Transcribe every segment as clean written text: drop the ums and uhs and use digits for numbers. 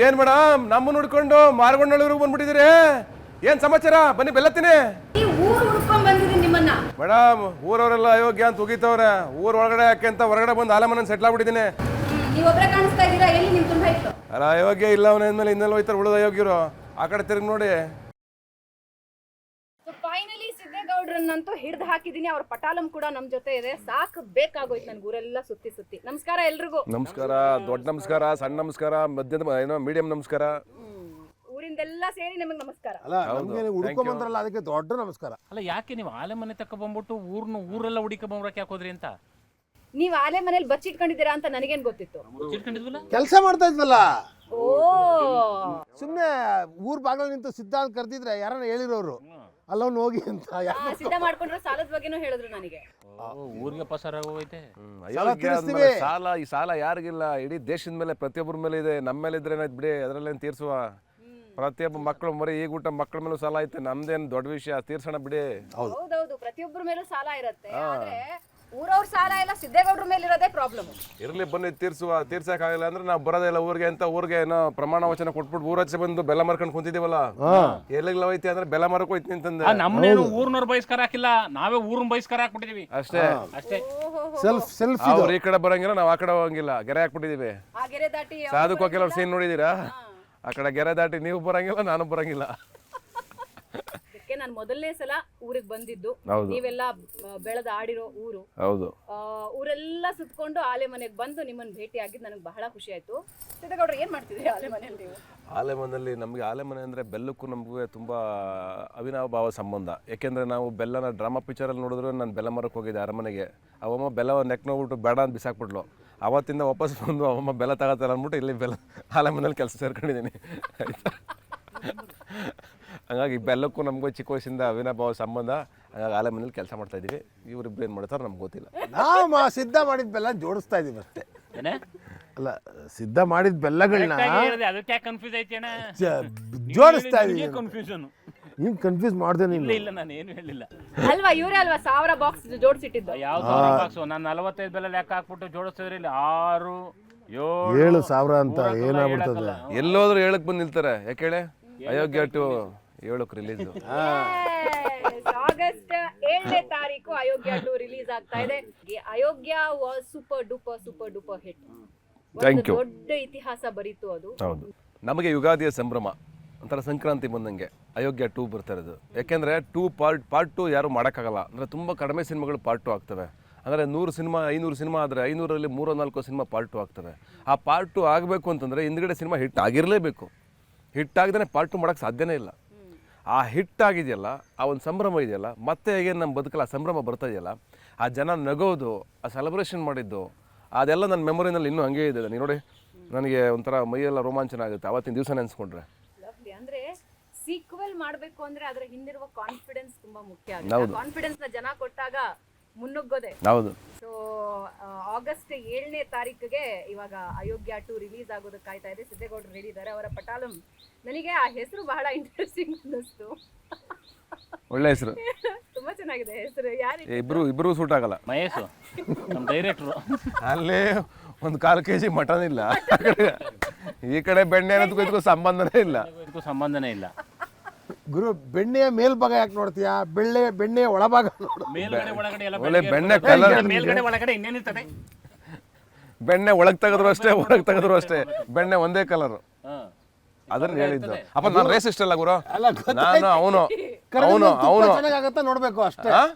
ಏನ್ ಮೇಡಮ್ ನಮ್ಮನ್ನ ಹುಡ್ಕೊಂಡು ಮಾರ್ಗೊಂಡಳ್ಳಿವ್ರು ಬಂದ್ಬಿಟ್ಟಿದ್ದೀರಿ? ಏನ್ ಸಮಾಚಾರ? ಬನ್ನಿ ಬೆಲ್ಲತ್ತೀನಿ. ಮೇಡಮ್ ಊರವರೆಲ್ಲ ಅಯೋಗ್ಯ ಅಂತ ಉಗಿತವ್ರೆ. ಊರ್ ಒಳಗಡೆ ಯಾಕೆ ಅಂತ ಹೊರಗಡೆ ಬಂದು ಆಲಮನ ಸೆಟ್ಲ್ ಆಗ್ಬಿಟ್ಟಿದ್ದೀನಿ. ಅಲ್ಲ ಅಯೋಗ್ಯ ಇಲ್ಲ ಅವನೇದ್ಮೇಲೆ ಇನ್ನೆಲ್ಲ ಹೋಯ್ತಾರೆ ಉಳಿದ ಅಯೋಗ್ಯರು. ಆ ಕಡೆ ತಿರುಗಿ ನೋಡಿ. ಫೈನಲಿ ಸಿದ್ದೇಗೌಡ್ರನ್ನಂತೂ ಹಿಡ್ದು ಹಾಕಿದೀನಿ. ಅವ್ರ ಪಟಾಲಂ ಕೂಡ ನಮ್ ಜೊತೆ ಇದೆ. ಸಾಕು ಬೇಕಾಗೋಯ್ತು ನನ್ಗೆ ಊರೆಲ್ಲ ಸುತ್ತಿ ಸುತ್ತಿ. ನಮಸ್ಕಾರ ಎಲ್ರಿಗೂ. ನಮಸ್ಕಾರ. ದೊಡ್ಡ ನಮಸ್ಕಾರ, ಸಣ್ಣ ನಮಸ್ಕಾರ, ಮಧ್ಯದ ಏನೋ ಮೀಡಿಯಂ ನಮಸ್ಕಾರ. ಊರಿಂದೆಲ್ಲ ಸೇರಿ ನಿಮಗೆ ನಮಸ್ಕಾರ. ಅಲ್ಲ ನಮಗೆ ಹುಡುಕೊಂಬಂದ್ರಲ್ಲ ಅದಕ್ಕೆ ದೊಡ್ಡ ನಮಸ್ಕಾರ. ಅಲ್ಲ ಯಾಕೆ ನೀವು ಆಲೆ ಮನೆ ತಕ್ಕ ಬಂದ್ಬಿಟ್ಟು ಊರೆಲ್ಲ ಹುಡುಕ ಬಂದ್ರಕ್ಕೆ ಯಾಕೆ ಹೋದ್ರಿ ಅಂತ? ನೀವ್ ಆಲೆ ಮನೇಲಿ ಬಚ್ಚಿಟ್ಕೊಂಡಿದ್ದೀರಾ ಅಂತ ನನಗೇನ್ ಗೊತ್ತಿತ್ತು? ಕೆಲಸ ಮಾಡ್ತಾ ಇದ್ವಲ್ಲ. ಓ ಸುಮ್ನೆ ಊರ್ ಬಾಗಿಲು ನಿಂತು ಸಿದ್ಧ ಅಂತ ಕರೆದಿದ್ರೆ ಯಾರನ್ನ ಹೇಳಿರೋರು ಅಲ್ಲವ್ನು ಹೋಗಿ ಅಂತ. ಸಿದ್ಧ ಮಾಡ್ಕೊಂಡ್ರೆ ಸಾಲದ ಬಗ್ಗೆನೂ ಹೇಳಿದ್ರು ನನಗೆ. ಊರಿಗೆ ಪಸಾರ ಹೋಗೈತೆ. ಸಾಲ ಈ ಸಾಲ ಯಾರಿಗಿಲ್ಲ, ಇಡೀ ದೇಶದ ಮೇಲೆ ಪ್ರತಿಯೊಬ್ಬರ ಮೇಲೆ ಇದೆ. ನಮ್ಮ ಮೇಲೆ ಇದ್ರೆ ಏನಾಯ್ತು ಬಿಡಿ, ಅದರಲ್ಲೇನು ತೀರ್ಸುವ. ಪ್ರತಿಯೊಬ್ಬ ಮಕ್ಕಳು ಮರಿ ಈಗ ಊಟ ಮಕ್ಕಳ ಮೇಲೂ ಸಾಲ ಐತೆ. ನಮ್ದೇನು ದೊಡ್ಡ ವಿಷಯ, ತೀರ್ಸೋಣ ಬಿಡಿ. ಹೌದೌದು, ಪ್ರತಿಯೊಬ್ಬರ ಮೇಲೂ ಸಾಲ ಇರುತ್ತೆ. ಆದ್ರೆ ಊರವ್ರ ಸಾಲ ಎಲ್ಲ ಸಿದ್ದೇಗೌಡ್ರ ಮೇಲೆ ಇರೋದೇ ಪ್ರಾಬ್ಲಮ್. ಇರ್ಲಿ ಬನ್ನಿ ತೀರ್ಸಕ್ಕಾಗಲ್ಲ ಅಂದ್ರೆ ನಾವು ಬರೋದಿಲ್ಲ ಊರಿಗೆ ಅಂತ. ಊರಿಗೆ ಏನೋ ಪ್ರಮಾಣ ವಚನ ಕೊಟ್ಬಿಟ್ಟು ಊರಚ್ಚೆ ಬಂದು ಬೆಲ್ಲ ಮರ್ಕೊಂಡು ಕುಂತಿದೀವಲ್ಲ. ಎಲ್ಲಿಗೆ ಐತಿ ಅಂದ್ರೆ ಬೆಲ್ಲ ಮರಕ್ಕೆ ಹೋಯ್ತು ಅಂತಂದೆ. ನಮ್ಮನೇನು ಊರ್ನವ್ರ ಬಹಿಷ್ಕಾರ ಹಾಕಿಲ್ಲ, ನಾವೇ ಊರ್ನ ಬಹಿಷ್ಕಾರ ಹಾಕ್ಬಿಟ್ಟಿದೀವಿ ಅಷ್ಟೇ. ಸೆಲ್ಫ್ ಅವ್ರು ಈ ಕಡೆ ಬರಂಗಿಲ್ಲ, ನಾವು ಆ ಕಡೆ ಹೋಗಂಗಿಲ್ಲ. ಗೆರೆ ಹಾಕ್ಬಿಟ್ಟಿದೀವಿ. ಆ ಗೆರೆ ದಾಟಿ ಸಾಧುಕೋ ಕೆಲವ್ರು ಸೀನ್ ನೋಡಿದೀರಾ? ಆ ಕಡೆ ಗೆರೆ ದಾಟಿ ನೀವು ಬರಂಗಿಲ್ಲ, ನಾನು ಬರಂಗಿಲ್ಲ. ನಾನು ಮೊದಲನೇ ಸಲ ಊರಿಗೆ ಬಂದಿದ್ದು. ನೀವೆಲ್ಲ ಬೆಳೆದ ಆಡಿರೋ ಊರು. ಹೌದು. ಊರೆಲ್ಲ ಸುತ್ಕೊಂಡು ಆಲೆ ಮನೆಗೆ ಬಂದು ನಿಮ್ಮನ್ನ ಭೇಟಿ ಆಗಿದ್ದು ನನಗೆ ಬಹಳ ಖುಷಿ ಆಯ್ತು. ಸಿದ್ದೇಗೌಡ್ರು ಏನ್ ಮಾಡ್ತಿದ್ರಿ ಆಲೆ ಮನೆಯಲ್ಲಿ ನೀವು? ಆಲೆ ಮನೆಯಲ್ಲಿ ನಮಗೆ ಆಲೆ ಮನೆ ಅಂದರೆ ಬೆಲ್ಲಕ್ಕೂ ನಮಗೂ ತುಂಬ ಅವಿನಾಭಾವ ಸಂಬಂಧ. ಯಾಕೆಂದರೆ ನಾವು ಬೆಲ್ಲನ ಡ್ರಾಮಾ ಪಿಕ್ಚರಲ್ಲಿ ನೋಡಿದ್ರು. ನಾನು ಬೆಲ್ಲ ಮರಕ್ಕೆ ಹೋಗಿದ್ದೆ ಅರಮನೆಗೆ. ಅವಮ್ಮ ಬೆಲ್ಲ ನೆಕ್ ನೋಡ್ಬಿಟ್ಟು ಬೇಡ ಅಂತ ಬಿಸಾಕ್ಬಿಟ್ಲು. ಅವತ್ತಿಂದ ವಾಪಸ್ ಬಂದು ಅವಮ್ಮ ಬೆಲ್ಲ ತಗೋತಾರೆ ಅಂದ್ಬಿಟ್ಟು ಇಲ್ಲಿ ಬೆಲ್ಲ ಆಲೆ ಮನೇಲಿ ಕೆಲಸ ಸೇರ್ಕೊಂಡಿದ್ದೀನಿ. ಆಯಿತಾ? ಹಂಗಾಗಿ ಬೆಲ್ಲಕ್ಕೂ ನಮಗೂ ಚಿಕ್ಕ ವಯಸ್ಸಿಂದ ಅವಿನಾಭಾವ ಸಂಬಂಧ. ಹಾಗಾಗಿ ಆಲೆ ಮನೇಲಿ ಕೆಲಸ ಮಾಡ್ತಾ ಇದ್ದೀವಿ. ಇವರಿಬ್ರು ಏನು ಮಾಡ್ತಾರೋ ನಮ್ಗೆ ಗೊತ್ತಿಲ್ಲ. ನಾವು ಸಿದ್ಧ ಮಾಡಿದ ಬೆಲ್ಲ ಜೋಡಿಸ್ತಾ ಇದೀವಿ ಅಷ್ಟೇ. ಅಲ್ಲ ಸಿದ್ಧ ಮಾಡಿದ ಬೆಲ್ಲಗಳನ್ನ ಜೋಡಿಸ್ತಾ ಇದೀವಿ. ನೀನ್ ಕನ್ಫ್ಯೂಸ್ ಮಾಡ್ದೆ ನೀನು. ಇಲ್ಲ ನಾನು ಏನು ಹೇಳಿಲ್ಲ ಅಲ್ವಾ? ಇವರೇ ಅಲ್ವಾ 1000 ಬಾಕ್ಸ್ ಜೋಡಿಸಿಟ್ಟಿದ್ದು? ಯಾವ 1000 ಬಾಕ್ಸ್? ನಾನು 45 ಬೆಲ್ಲ ಲೆಕ್ಕ ಹಾಕ್ಬಿಟ್ಟು ಜೋಡಿಸಿದ್ರೆ ಇಲ್ಲಿ 6 7 7,000 ಅಂತ ಏನಾಗ್ಬಿಡ್ತದೆ. ಎಲ್ಲೋದ್ರೂ 7ಕ್ಕೆ ಬಂದು ನಿಲ್ತಾರೆ. ಯಾಕೆ ಹೇಳಿ? ಅಯೋಗ್ಯ ಟು 7ಕ್ಕೆ ರಿಲೀಸ್. ಆಗಸ್ಟ್ 7ನೇ ತಾರೀಕು ಅಯೋಗ್ಯ 2 ರಿಲೀಸ್ ಆಗ್ತಾ ಇದೆ. ಅಯೋಗ್ಯ ವಾಸ್ ಸೂಪರ್ ಡೂಪರ್ ಹಿಟ್. ದೊಡ್ಡ ಇತಿಹಾಸ ಬರೀತು ಅದು. ಹೌದು. ನಮಗೆ ಯುಗಾದಿಯ ಸಂಭ್ರಮ ಒಂಥರ ಸಂಕ್ರಾಂತಿ ಬಂದಂಗೆ ಅಯೋಗ್ಯ 2 ಬರ್ತಾ ಇರೋದು. ಯಾಕೆಂದರೆ ಪಾರ್ಟ್ 2 ಯಾರು ಮಾಡೋಕ್ಕಾಗಲ್ಲ. ಅಂದರೆ ತುಂಬ ಕಡಿಮೆ ಸಿನಿಮಾಗಳು ಪಾರ್ಟ್ 2 ಆಗ್ತವೆ. ಅಂದರೆ 100 ಸಿನಿಮಾ 500 ಸಿನಿಮಾ ಆದರೆ 500ರಲ್ಲಿ 3-4 ಸಿನಿಮಾ ಪಾರ್ಟ್ 2 ಆಗ್ತವೆ. ಆ ಪಾರ್ಟ್ 2 ಆಗಬೇಕು ಅಂತಂದರೆ ಹಿಂದ್ಗಡೆ ಸಿನಿಮಾ ಹಿಟ್ ಆಗಿರಲೇಬೇಕು. ಹಿಟ್ ಆಗದೇ ಪಾರ್ಟ್ 2 ಮಾಡೋಕ್ಕೆ ಸಾಧ್ಯನೇ ಇಲ್ಲ. ಆ ಹಿಟ್ ಆಗಿದೆಯಲ್ಲ, ಆ ಒಂದು ಸಂಭ್ರಮ ಇದೆಯಲ್ಲ, ಮತ್ತೆ ಹೇಗೆ ನಮ್ಮ ಬದುಕಲ್ಲ ಆ ಸಂಭ್ರಮ ಬರ್ತಾ ಇದೆಯಲ್ಲ, ಆ ಜನ ನಗೋದು, ಆ ಸೆಲೆಬ್ರೇಷನ್ ಮಾಡಿದ್ದು, ಅದೆಲ್ಲ ನನ್ನ ಮೆಮೊರಿನಲ್ಲಿ ಇನ್ನೂ ಹಂಗೆ ಇದೆ. ನೀವು ನೋಡಿ, ನನಗೆ ಒಂಥರ ಮೈಯೆಲ್ಲ ರೋಮಾಂಚನ ಆಗುತ್ತೆ ಅವತ್ತಿನ ದಿವಸ ನೆನೆಸ್ಕೊಂಡ್ರೆ. ಅಂದ್ರೆ ಸೀಕ್ವೆಲ್ ಮಾಡಬೇಕು ಅಂದ್ರೆ ಅದರ ಹಿಂದಿರುವ ಕಾನ್ಫಿಡೆನ್ಸ್ ತುಂಬಾ ಮುಖ್ಯ ಆಗುತ್ತೆ. ಕಾನ್ಫಿಡೆನ್ಸ್ ನ ಜನ ಕೊಟ್ಟಾಗ ಮುನ್ನುಗ್ಗೋದೆ. ಹೌದು. ಸೊ ಆಗಸ್ಟ್ 7ನೇ ತಾರೀಕಿಗೆ ಇವಾಗ ಅಯೋಗ್ಯ 2 ರಿಲೀಸ್ ಆಗೋದಕ್ಕೆ ಕಾಯ್ತಾ ಇದೆ. ಸಿದ್ದೇಗೌಡರು ಹೇಳಿದ್ದಾರೆ ಅವರ ಪಟಾಲಂ. ನನಗೆ ಆ ಹೆಸರು ಬಹಳ ಇಂಟ್ರೆಸ್ಟಿಂಗ್ ಅನ್ನಿಸ್ತು. ಒಳ್ಳೆ ಹೆಸರು, ತುಂಬಾ ಚೆನ್ನಾಗಿದೆ ಹೆಸರು. ಇಬ್ರು ಸೂಟ್ ಆಗಲ್ಲ. ಮಹೇಶ್ ನಮ್ಮ ಡೈರೆಕ್ಟ್ರು. ಅಲ್ಲೇ 1/4 kg ಮಟನ್ ಇಲ್ಲ, ಈ ಕಡೆ ಬೆಣ್ಣೆ ಅನ್ನೋದಕ್ಕೂ ಇದಕ್ಕೂ ಸಂಬಂಧನೇ ಇಲ್ಲ. ಗುರು, ಬೆಣ್ಣೆಯ ಮೇಲ್ಭಾಗ ಯಾಕೆ ನೋಡ್ತೀಯಾ? ಬೆಣ್ಣೆಯ ಒಳಭಾಗ ನೋಡು. ಬೆಣ್ಣೆ ಒಳಗೆ ತೆಗೆದ್ರು ಅಷ್ಟೇ, ಹೊರಗೆ ತೆಗೆದ್ರು ಅಷ್ಟೇ, ಬೆಣ್ಣೆ ಒಂದೇ ಕಲರ್. ಅದನ್ನ ಹೇಳಿದ್ದು. ಅಪ್ಪ ನಾನು ರೇಸಿಸ್ಟ್ ಅಲ್ಲ ಗುರು. ನಾನು ಅವನು ಚೆನ್ನಾಗತ್ತ ನೋಡ್ಬೇಕು ಅಷ್ಟೇ.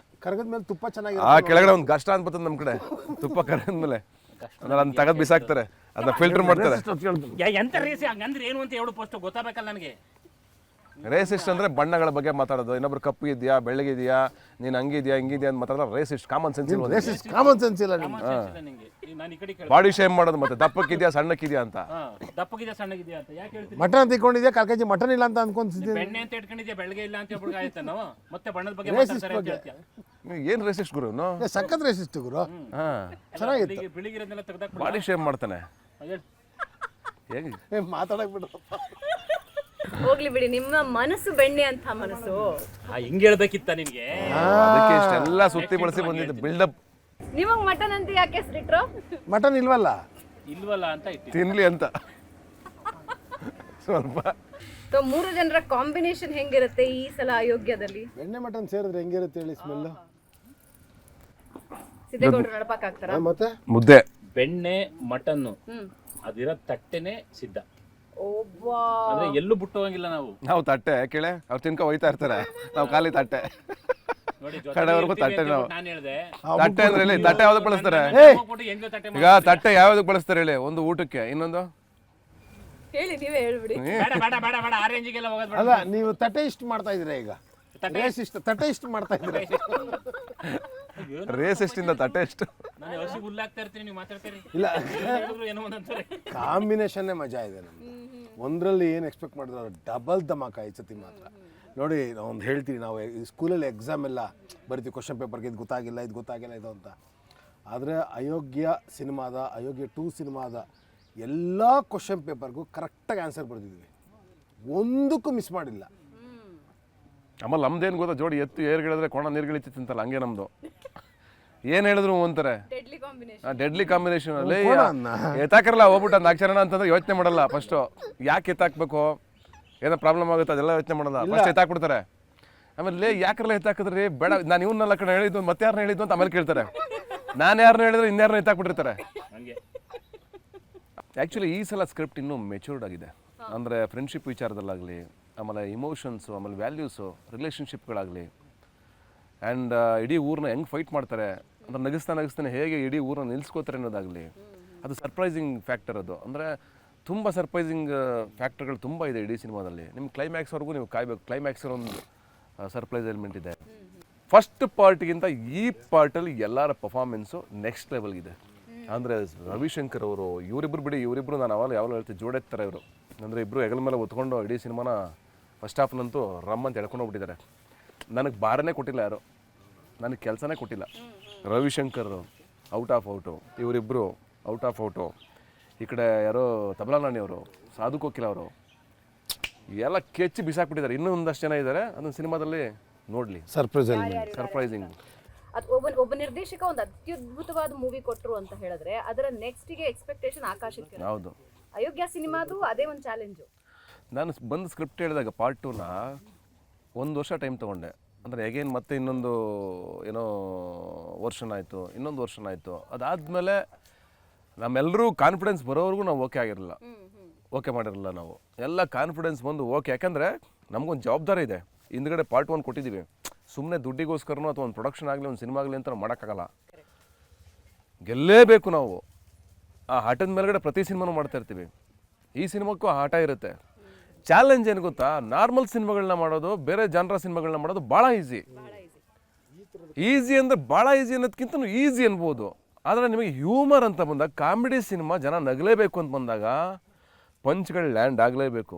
ಕರಗದ ಮೇಲೆ ತುಪ್ಪ ಚೆನ್ನಾಗಿ ಆ ಕೆಳಗಡೆ ಒಂದು ಕಷ್ಟ ಅನ್ಬರ್ತದೆ ನಮ್ಮ ಕಡೆ. ತುಪ್ಪ ಕರಗದ್ಮೇಲೆ ಅದನ್ನ ತೆಗೆದು ಬಿಸಾಕ್ತಾರೆ, ಅದನ್ನ ಫಿಲ್ಟರ್ ಮಾಡ್ತಾರೆ. ಎಂತ ರೇಸಿ ಹಂಗಂದ್ರೆ ಏನು ಅಂತ ಹೇಳು ಫಸ್ಟ್ ಗೊತ್ತಾಗಬೇಕಲ್ಲ ನನಗೆ. ರೇಸಿಸ್ಟ್ ಅಂದ್ರೆ ಬಣ್ಣಗಳ ಬಗ್ಗೆ ಮಾತಾಡೋದು. ಇನ್ನೊಬ್ರು ಕಪ್ಪು ಇದೆಯಾ ಬೆಳ್ಳಗಿದೆಯಾ, ನೀನು ಹಂಗಿದ್ಯಾ ಹಿಂಗಿದ್ಯಾ ಅಂತ ಮಾತಾಡೋದು ರೇಸಿಸ್ಟ್. ಕಾಮನ್ ಸೆನ್ಸ್ ಇಲ್ಲ. ಬಾಡಿ ಶೇಮ್ ಮಾಡೋದು. ಮತ್ತೆ ದಪ್ಪಕ್ಕಿದ್ಯಾ ಸಣ್ಣಕ್ಕಿದ್ಯಾ ಅಂತ. ಮಟನ್ ತಿಳ್ಕೊಂಡಿದ್ಯಾ 1/4 kg ಮಟನ್ ಇಲ್ಲ ಅಂತ ಅನ್ಕೊಂತಿದ್ದೆ. ಬೆಣ್ಣೆ ಅಂತ ಇಟ್ಕೊಂಡಿದ್ಯಾ ಬೆಳಗ್ಗೆ ಇಲ್ಲ ಅಂತ ಹೇಳ್ಬಿಟ್ಟು ಆಯ್ತಾ ನಾವು ಮತ್ತೆ ಬಣ್ಣದ ಬಗ್ಗೆ ಮಾತಾಡ್ತಾರೆ ಅಂತ ಹೇಳ್ತೀಯ. ಏನ್ ರೇಸಿಸ್ಟ್ ಗುರು? ಸಖತ್ ರೇಸಿಸ್ಟ್ ಗುರು. ಚೆನ್ನಾಗಿತ್ತು. ಬೆಳಿಗಿರೋದೆಲ್ಲ ತೆಗೆದಾಕ ಬಾಡಿ ಶೇಮ್ ಮಾಡ್ತಾನೆ. ಮಾತಾಡಕ್ ಬಿಡಪ್ಪ. ಹೋಗ್ಲಿ ಬಿಡಿ, ನಿಮ್ಮ ಮನಸ್ಸು ಬೆಣ್ಣೆ ಅಂತ ಮನಸ್ಸು. ಹಿಂಗ್ ಹೇಳ್ಬೇಕಿತ್ತ ನಿಮ್ಗೆ? ಅದಕ್ಕೆ ಇಷ್ಟೆಲ್ಲ ಸುತ್ತಿ ಬಳಸಿ ಬಂದಿದ್ದು ಬಿಲ್ಡಪ್. ನಿಮಗ್ ಮಟನ್ ಅಂತ ಯಾಕೆ ಹೆಸರಿಟ್ರು? ಮಟನ್ ಇಲ್ವಲ್ಲ ಅಂತ ಇಟ್ಟು ತಿನ್ಲಿ ಅಂತ. ಸ್ವಲ್ಪ. ಸೊ 3 ಜನರ ಕಾಂಬಿನೇಷನ್ ಹೆಂಗಿರುತ್ತೆ ಈ ಸಲ ಅಯೋಗ್ಯದಲ್ಲಿ? ಬೆಣ್ಣೆ ಮಟನ್ ಸೇರಿದ್ರೆ ಹೆಂಗಿರುತ್ತೆ ಹೇಳಿ ಸ್ಮೆಲ್? ಸಿದ್ದೇಗೌಡರು ನಡಪಾಕಾಗ್ತಾರ? ಮತ್ತೆ ಮುದ್ದೆ ಬೆಣ್ಣೆ ಮಟನ್ನು ಅದಿರೋ ತಟ್ಟೆನೆ ಸಿದ್ಧ. ಒಬ್ಬಾ ಅಂದ್ರೆ ಎಲ್ಲೂ ಬಿಟ್ಟು ಹೋಗಂಗಿಲ್ಲ ನಾವು. ನಾವು ತಟ್ಟೆ ಕೇಳೆ ಅವ್ರು ತಿನ್ಕೊ ಹೋಯ್ತಾ ಇರ್ತಾರೆ, ನಾವು ಖಾಲಿ ತಟ್ಟೆ ನೋಡಿ ಕಡೆವರೆಗೂ ತಟ್ಟೆ ನಾವು. ನಾನು ಹೇಳ್ದೆ ತಟ್ಟೆ ಅಂದ್ರೆ ಹೇಳಿ ತಟ್ಟೆ ಯಾವ್ದಕ್ಕೆ ಬಳಸ್ತಾರೆ? ಹೆಂಗೋ ತಟ್ಟೆ ಈಗ ತಟ್ಟೆ ಯಾವ್ದಕ್ಕೆ ಬಳಸ್ತಾರೆ ಹೇಳಿ? ಒಂದು ಊಟಕ್ಕೆ, ಇನ್ನೊಂದು ಹೇಳಿ, ನೀವೇ ಹೇಳ್ಬಿಡಿ. ಬೇಡ ಬೇಡ ಬೇಡ ಬೇಡ ಆ ರೇಂಜಿಗೆಲ್ಲ ಹೋಗೋದು ಬೇಡ. ಅಲ್ಲ, ನೀವು ತಟ್ಟೆ ಇಷ್ಟು ಮಾಡ್ತಾ ಇದ್ದೀರಾ ಈಗ, ರೇಸ್ ಇಷ್ಟು ತಟ್ಟೆ ಇಷ್ಟು ಮಾಡ್ತಾ ಇದ್ದೀರಾ. ರೇಸ್ ಎಷ್ಟಿಂದ ತಟ್ಟೆ ಎಷ್ಟು? ನಾನು ಹಸಿ ಹುಲ್ಲಾಗ್ತಾ ಇರ್ತೀನಿ, ನೀವು ಮಾತಾಡ್ತೀರಿ. ಇಲ್ಲ, ಹೇಳಿದ್ರು ಏನೋ ಒಂದಂತಾರೆ. ಕಾಂಬಿನೇಷನ್ನೇ ಮಜಾ ಇದೆ ನಮ್ಗೆ. ಒಂದರಲ್ಲಿ ಏನು ಎಕ್ಸ್ಪೆಕ್ಟ್ ಮಾಡಿದ್ರೆ ಡಬಲ್ ಧಮಾಕ ಈ ಸತಿ ಮಾತ್ರ. ನೋಡಿ, ನಾವು ಒಂದು ಹೇಳ್ತೀವಿ, ನಾವು ಸ್ಕೂಲಲ್ಲಿ ಎಕ್ಸಾಮ್ ಎಲ್ಲ ಬರಿತೀವಿ, ಕ್ವಶನ್ ಪೇಪರ್ಗೆ ಇದು ಗೊತ್ತಾಗಿಲ್ಲ ಇದು ಅಂತ. ಆದರೆ ಅಯೋಗ್ಯ 2 ಸಿನಿಮಾದ ಎಲ್ಲ ಕ್ವಶನ್ ಪೇಪರ್ಗೂ ಕರೆಕ್ಟಾಗಿ ಆನ್ಸರ್ ಬರೆದಿದ್ವಿ, ಒಂದಕ್ಕೂ ಮಿಸ್ ಮಾಡಿಲ್ಲ. ಆಮೇಲೆ ನಮ್ದೇನು ಗೊತ್ತಾ, ಜೋಡಿ ಎತ್ತು ಏರ್ಗಳಿದ್ರೆ ಕೋಣ ನೀರ್ಗಳಿತ್ತು ತಿಂತಲ್ಲ, ಹಂಗೆ ನಮ್ದು. ಏನು ಹೇಳಿದ್ರು ಅಂತಾರೆ ಡೆಡ್ಲಿ ಕಾಂಬಿನೇಷನ್. ಡೆಡ್ಲಿ ಕಾಂಬಿನೇಷನ್ ಅಲ್ಲಿ ಕೋಣ ಅನ್ನ. ಎತ್ತಾಕರಲ್ಲ ಹೋಗ್ಬಿಟ್ಟು 4 ಜನ ಅಂತಂದ್ರೆ ಯೋಚನೆ ಮಾಡಲ್ಲ ಫಸ್ಟು, ಯಾಕೆ ಎತ್ತಾಕ್ಬೇಕು, ಏನೋ ಪ್ರಾಬ್ಲಮ್ ಆಗುತ್ತೆ ಅದೆಲ್ಲ ಯೋಚನೆ ಮಾಡಲ್ಲ, ಫಸ್ಟ್ ಎತ್ತಾಕ್ಬಿಡ್ತಾರೆ. ಆಮೇಲೆ ಯಾಕರೆಲ್ಲ ಎತ್ತಾಕಿದ್ರಿ, ಬೇಡ ನಾನು ಇವನ್ನೆಲ್ಲ ಕಡೆ ಹೇಳಿದ್ದು ಮತ್ತೆ ಯಾರನ್ನ ಹೇಳಿದ್ದು ಅಂತ ಆಮೇಲೆ ಕೇಳ್ತಾರೆ. ನಾನು ಯಾರನ್ನ ಹೇಳಿದ್ರೆ ಇನ್ಯಾರನ್ನ ಎತ್ತಾಕ್ಬಿಟ್ಟಿರ್ತಾರೆ. ಹಂಗೆ ಆ್ಯಕ್ಚುಲಿ ಈ ಸಲ ಸ್ಕ್ರಿಪ್ಟ್ ಇನ್ನೂ ಮೆಚೂರ್ಡ್ ಆಗಿದೆ. ಅಂದರೆ ಫ್ರೆಂಡ್ಶಿಪ್ ವಿಚಾರದಲ್ಲಾಗಲಿ, ಆಮೇಲೆ ಇಮೋಷನ್ಸು, ಆಮೇಲೆ ವ್ಯಾಲ್ಯೂಸು, ರಿಲೇಷನ್ಶಿಪ್ಗಳಾಗಲಿ, ಆ್ಯಂಡ್ ಇಡೀ ಊರನ್ನ ಹೆಂಗೆ ಫೈಟ್ ಮಾಡ್ತಾರೆ ಅಂದ್ರೆ ನಗಿಸ್ತಾನೆ ಹೇಗೆ ಇಡೀ ಊರನ್ನ ನಿಲ್ಲಿಸ್ಕೋತಾರೆ ಅನ್ನೋದಾಗಲಿ, ಅದು ಸರ್ಪ್ರೈಸಿಂಗ್ ಫ್ಯಾಕ್ಟರ್. ಅದು ಅಂದರೆ ತುಂಬ ಸರ್ಪ್ರೈಸಿಂಗ್ ಫ್ಯಾಕ್ಟರ್ಗಳು ತುಂಬ ಇದೆ ಇಡೀ ಸಿನಿಮಾದಲ್ಲಿ. ನಿಮ್ಮ ಕ್ಲೈಮ್ಯಾಕ್ಸ್ವರೆಗೂ ನೀವು ಕಾಯಬೇಕು. ಕ್ಲೈಮ್ಯಾಕ್ಸ್ ಒಂದು ಸರ್ಪ್ರೈಸ್ ಎಲಿಮೆಂಟ್ ಇದೆ. ಫಸ್ಟ್ ಪಾರ್ಟ್ಗಿಂತ ಈ ಪಾರ್ಟಲ್ಲಿ ಎಲ್ಲರ ಪರ್ಫಾರ್ಮೆನ್ಸು ನೆಕ್ಸ್ಟ್ ಲೆವೆಲ್ಗಿದೆ. ಅಂದರೆ ರವಿಶಂಕರ್ ಅವರು, ಇವರಿಬ್ಬರು ನಾನು ಯಾವಾಗ ಹೇಳ್ತೀನಿ ಜೋಡೆತ್ತಾರೆ ಇವರು. ಅಂದರೆ ಇಬ್ಬರು ಹೆಗಲ ಮೇಲೆ ಹೊತ್ಕೊಂಡು ಇಡೀ ಸಿನಿಮಾನ ಫಸ್ಟ್ ಹಾಫ್ನಂತೂ ರಮ್ ಅಂತ ಎಳ್ಕೊಂಡು ಹೋಗ್ಬಿಟ್ಟಿದ್ದಾರೆ. ನನಗೆ ಬಾರನೇ ಕೊಟ್ಟಿಲ್ಲ ಯಾರು, ನನಗೆ ಕೆಲಸನೇ ಕೊಟ್ಟಿಲ್ಲ. ರವಿಶಂಕರ್ ಔಟ್ ಆಫ್ ಔಟು, ಇವರಿಬ್ಬರು ಔಟ್ ಆಫ್ ಔಟು. ಈ ಕಡೆ ಯಾರೋ ತಬಲಾನಾಣಿಯವರು, ಸಾಧು ಕೋಕಿಲ ಅವರು ಎಲ್ಲ ಕೆಚ್ಚಿ ಬಿಸಾಕ್ಬಿಟ್ಟಿದ್ದಾರೆ. ಇನ್ನೂ ಒಂದಷ್ಟು ಜನ ಇದ್ದಾರೆ, ಅದನ್ನು ಸಿನಿಮಾದಲ್ಲಿ ನೋಡಲಿ. ಸರ್ಪ್ರೈಸಿಂಗ್. ಅದು ಒಬ್ಬ ನಿರ್ದೇಶಕ ಒಂದು ಅತ್ಯದ್ಭುತವಾದ ಮೂವಿ ಕೊಟ್ಟರು ಅಂತ ಹೇಳಿದ್ರೆ ಅದರ ನೆಕ್ಸ್ಟಿಗೆ ಎಕ್ಸ್ಪೆಕ್ಟೇಷನ್ ಆಕಾಶಕ್ಕೆ. ಹೌದು, ಅಯೋಗ್ಯ ಸಿನಿಮಾದು ಅದೇ ಒಂದು ಚಾಲೆಂಜು. ನಾನು ಬಂದು ಸ್ಕ್ರಿಪ್ಟ್ ಹೇಳಿದಾಗ ಪಾರ್ಟ್ 2ನ 1 ವರ್ಷ ಟೈಮ್ ತೊಗೊಂಡೆ. ಅಂದರೆ ಅಗೇನ್ ಮತ್ತೆ ಇನ್ನೊಂದು ಏನೋ ವರ್ಷನ್ ಆಯಿತು, ಇನ್ನೊಂದು ವರ್ಷನ್ ಆಯಿತು. ಅದಾದಮೇಲೆ ನಮ್ಮೆಲ್ಲರೂ ಕಾನ್ಫಿಡೆನ್ಸ್ ಬರೋವರೆಗೂ ನಾವು ಓಕೆ ಆಗಿರಲಿಲ್ಲ, ಓಕೆ ಮಾಡಿರಲಿಲ್ಲ ನಾವು ಎಲ್ಲ. ಕಾನ್ಫಿಡೆನ್ಸ್ ಬಂದು ಓಕೆ, ಯಾಕಂದರೆ ನಮಗೊಂದು ಜವಾಬ್ದಾರಿ ಇದೆ. ಹಿಂದ್ಗಡೆ ಪಾರ್ಟ್ 1 ಕೊಟ್ಟಿದ್ದೀವಿ, ಸುಮ್ಮನೆ ದುಡ್ಡಿಗೋಸ್ಕರನೋ ಅಥವಾ ಒಂದು ಪ್ರೊಡಕ್ಷನ್ ಆಗಲಿ ಒಂದು ಸಿನಿಮಾ ಆಗಲಿ ಅಂತ ನಾವು ಮಾಡೋಕ್ಕಾಗಲ್ಲ. ಗೆಲ್ಲೇಬೇಕು ನಾವು. ಆ ಆಟದ ಮೇಲ್ಗಡೆ ಪ್ರತಿ ಸಿನಿಮಾನೂ ಮಾಡ್ತಾ ಇರ್ತೀವಿ. ಈ ಸಿನಿಮಾಕ್ಕೂ ಆ ಆಟ ಇರುತ್ತೆ. ಚಾಲೆಂಜ್ ಏನು ಗೊತ್ತಾ, ನಾರ್ಮಲ್ ಸಿನಿಮಾಗಳನ್ನ ಮಾಡೋದು, ಬೇರೆ ಜನರ ಸಿನಿಮಾಗಳನ್ನ ಮಾಡೋದು ಭಾಳ ಈಸಿ ಅಂದರೆ ಭಾಳ ಈಸಿ ಅನ್ನೋದಕ್ಕಿಂತ ಈಸಿ ಅನ್ಬೋದು. ಆದರೆ ನಿಮಗೆ ಹ್ಯೂಮರ್ ಅಂತ ಬಂದಾಗ, ಕಾಮಿಡಿ ಸಿನಿಮಾ ಜನ ನಗಲೇಬೇಕು ಅಂತ ಬಂದಾಗ ಪಂಚ್ಗಳು ಲ್ಯಾಂಡ್ ಆಗಲೇಬೇಕು.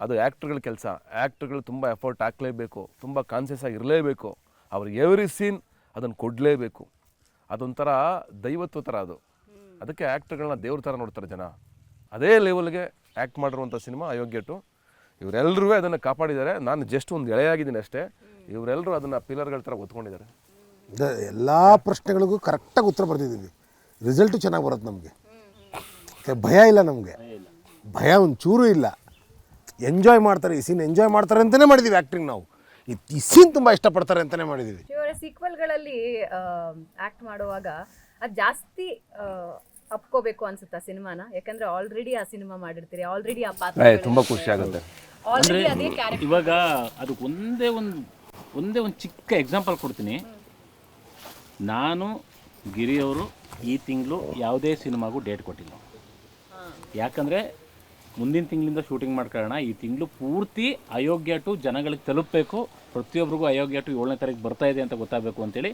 ಅದು ಆ್ಯಕ್ಟ್ರುಗಳ ಕೆಲಸ. ಆ್ಯಕ್ಟ್ರುಗಳು ತುಂಬ ಎಫರ್ಟ್ ಹಾಕಲೇಬೇಕು, ತುಂಬ ಕಾನ್ಸಿಯಸ್ ಆಗಿರಲೇಬೇಕು. ಅವ್ರಿಗೆ ಎವ್ರಿ ಸೀನ್ ಅದನ್ನು ಕೊಡಲೇಬೇಕು. ಅದೊಂಥರ ದೈವತ್ವ ಥರ ಅದು. ಅದಕ್ಕೆ ಆ್ಯಕ್ಟ್ರುಗಳನ್ನ ದೇವ್ರ ಥರ ನೋಡ್ತಾರೆ ಜನ. ಅದೇ ಲೆವೆಲ್ಗೆ ಆ್ಯಕ್ಟ್ ಮಾಡಿರುವಂಥ ಸಿನಿಮಾ ಅಯೋಗ್ಯ 2. ಇವರೆಲ್ಲರೂ ಅದನ್ನು ಕಾಪಾಡಿದ್ದಾರೆ. ನಾನು ಜಸ್ಟ್ ಒಂದು ಎಳೆಯಾಗಿದ್ದೀನಿ ಅಷ್ಟೇ. ಇವರೆಲ್ಲರೂ ಅದನ್ನು ಪಿಲ್ಲರ್ಗಳ ಥರ ಒತ್ಕೊಂಡಿದ್ದಾರೆ. ಎಲ್ಲ ಪ್ರಶ್ನೆಗಳಿಗೂ ಕರೆಕ್ಟಾಗಿ ಉತ್ತರ ಬರ್ತಿದ್ದೀವಿ. ರಿಸಲ್ಟು ಚೆನ್ನಾಗಿ ಬರುತ್ತೆ ನಮಗೆ. ಭಯ ಇಲ್ಲ ನಮಗೆ, ಭಯ ಒಂದು ಚೂರು ಇಲ್ಲ. ಎಂಜಾಯ್ ಮಾಡ್ತಾರೆ, ಈ ಸೀನ್ ಎಂಜಾಯ್ ಮಾಡ್ತಾರೆ ಅಂತಲೇ ಮಾಡಿದ್ದೀವಿ ಆ್ಯಕ್ಟಿಂಗ್. ನಾವು ಈ ಸೀನ್ ತುಂಬ ಇಷ್ಟಪಡ್ತಾರೆ ಅಂತಲೇ ಮಾಡಿದ್ದೀವಿ. ಸೀಕ್ವೆಲ್ಗಳಲ್ಲಿ ಆ್ಯಕ್ಟ್ ಮಾಡುವಾಗ ಅದು ಜಾಸ್ತಿ ಅಪ್ಕೋಬೇಕು ಅನ್ಸುತ್ತಾ ಸಿನಿಮಾನ? ಯಾಕಂದ್ರೆ ಆಲ್ರೆಡಿ ಆ ಸಿನಿಮಾ ಮಾಡಿರ್ತೀರಿ, ಆಲ್ರೆಡಿ ಆ ಪಾತ್ರ ತುಂಬ ಖುಷಿ ಆಗುತ್ತೆ. ಆಲ್ರೆಡಿ ಅದೇ ಕ್ಯಾರೆಕ್ಟರ್. ಇವಾಗ ಅದಕ್ಕೆ ಒಂದೇ ಒಂದು ಚಿಕ್ಕ ಎಕ್ಸಾಂಪಲ್ ಕೊಡ್ತೀನಿ. ನಾನು ಗಿರಿಯವರು ಈ ತಿಂಗಳು ಯಾವುದೇ ಸಿನಿಮಾಗೂ ಡೇಟ್ ಕೊಟ್ಟಿಲ್ಲ. ಯಾಕಂದರೆ ಮುಂದಿನ ತಿಂಗಳಿಂದ ಶೂಟಿಂಗ್ ಮಾಡ್ಕೊಳ್ಳೋಣ, ಈ ತಿಂಗಳು ಪೂರ್ತಿ ಅಯೋಗ್ಯ 2 ಜನಗಳಿಗೆ ತಲುಪಬೇಕು, ಪ್ರತಿಯೊಬ್ಬರಿಗೂ ಅಯೋಗ್ಯ 2 7ನೇ ತಾರೀಕು ಬರ್ತಾ ಇದೆ ಅಂತ ಗೊತ್ತಾಗಬೇಕು ಅಂತೇಳಿ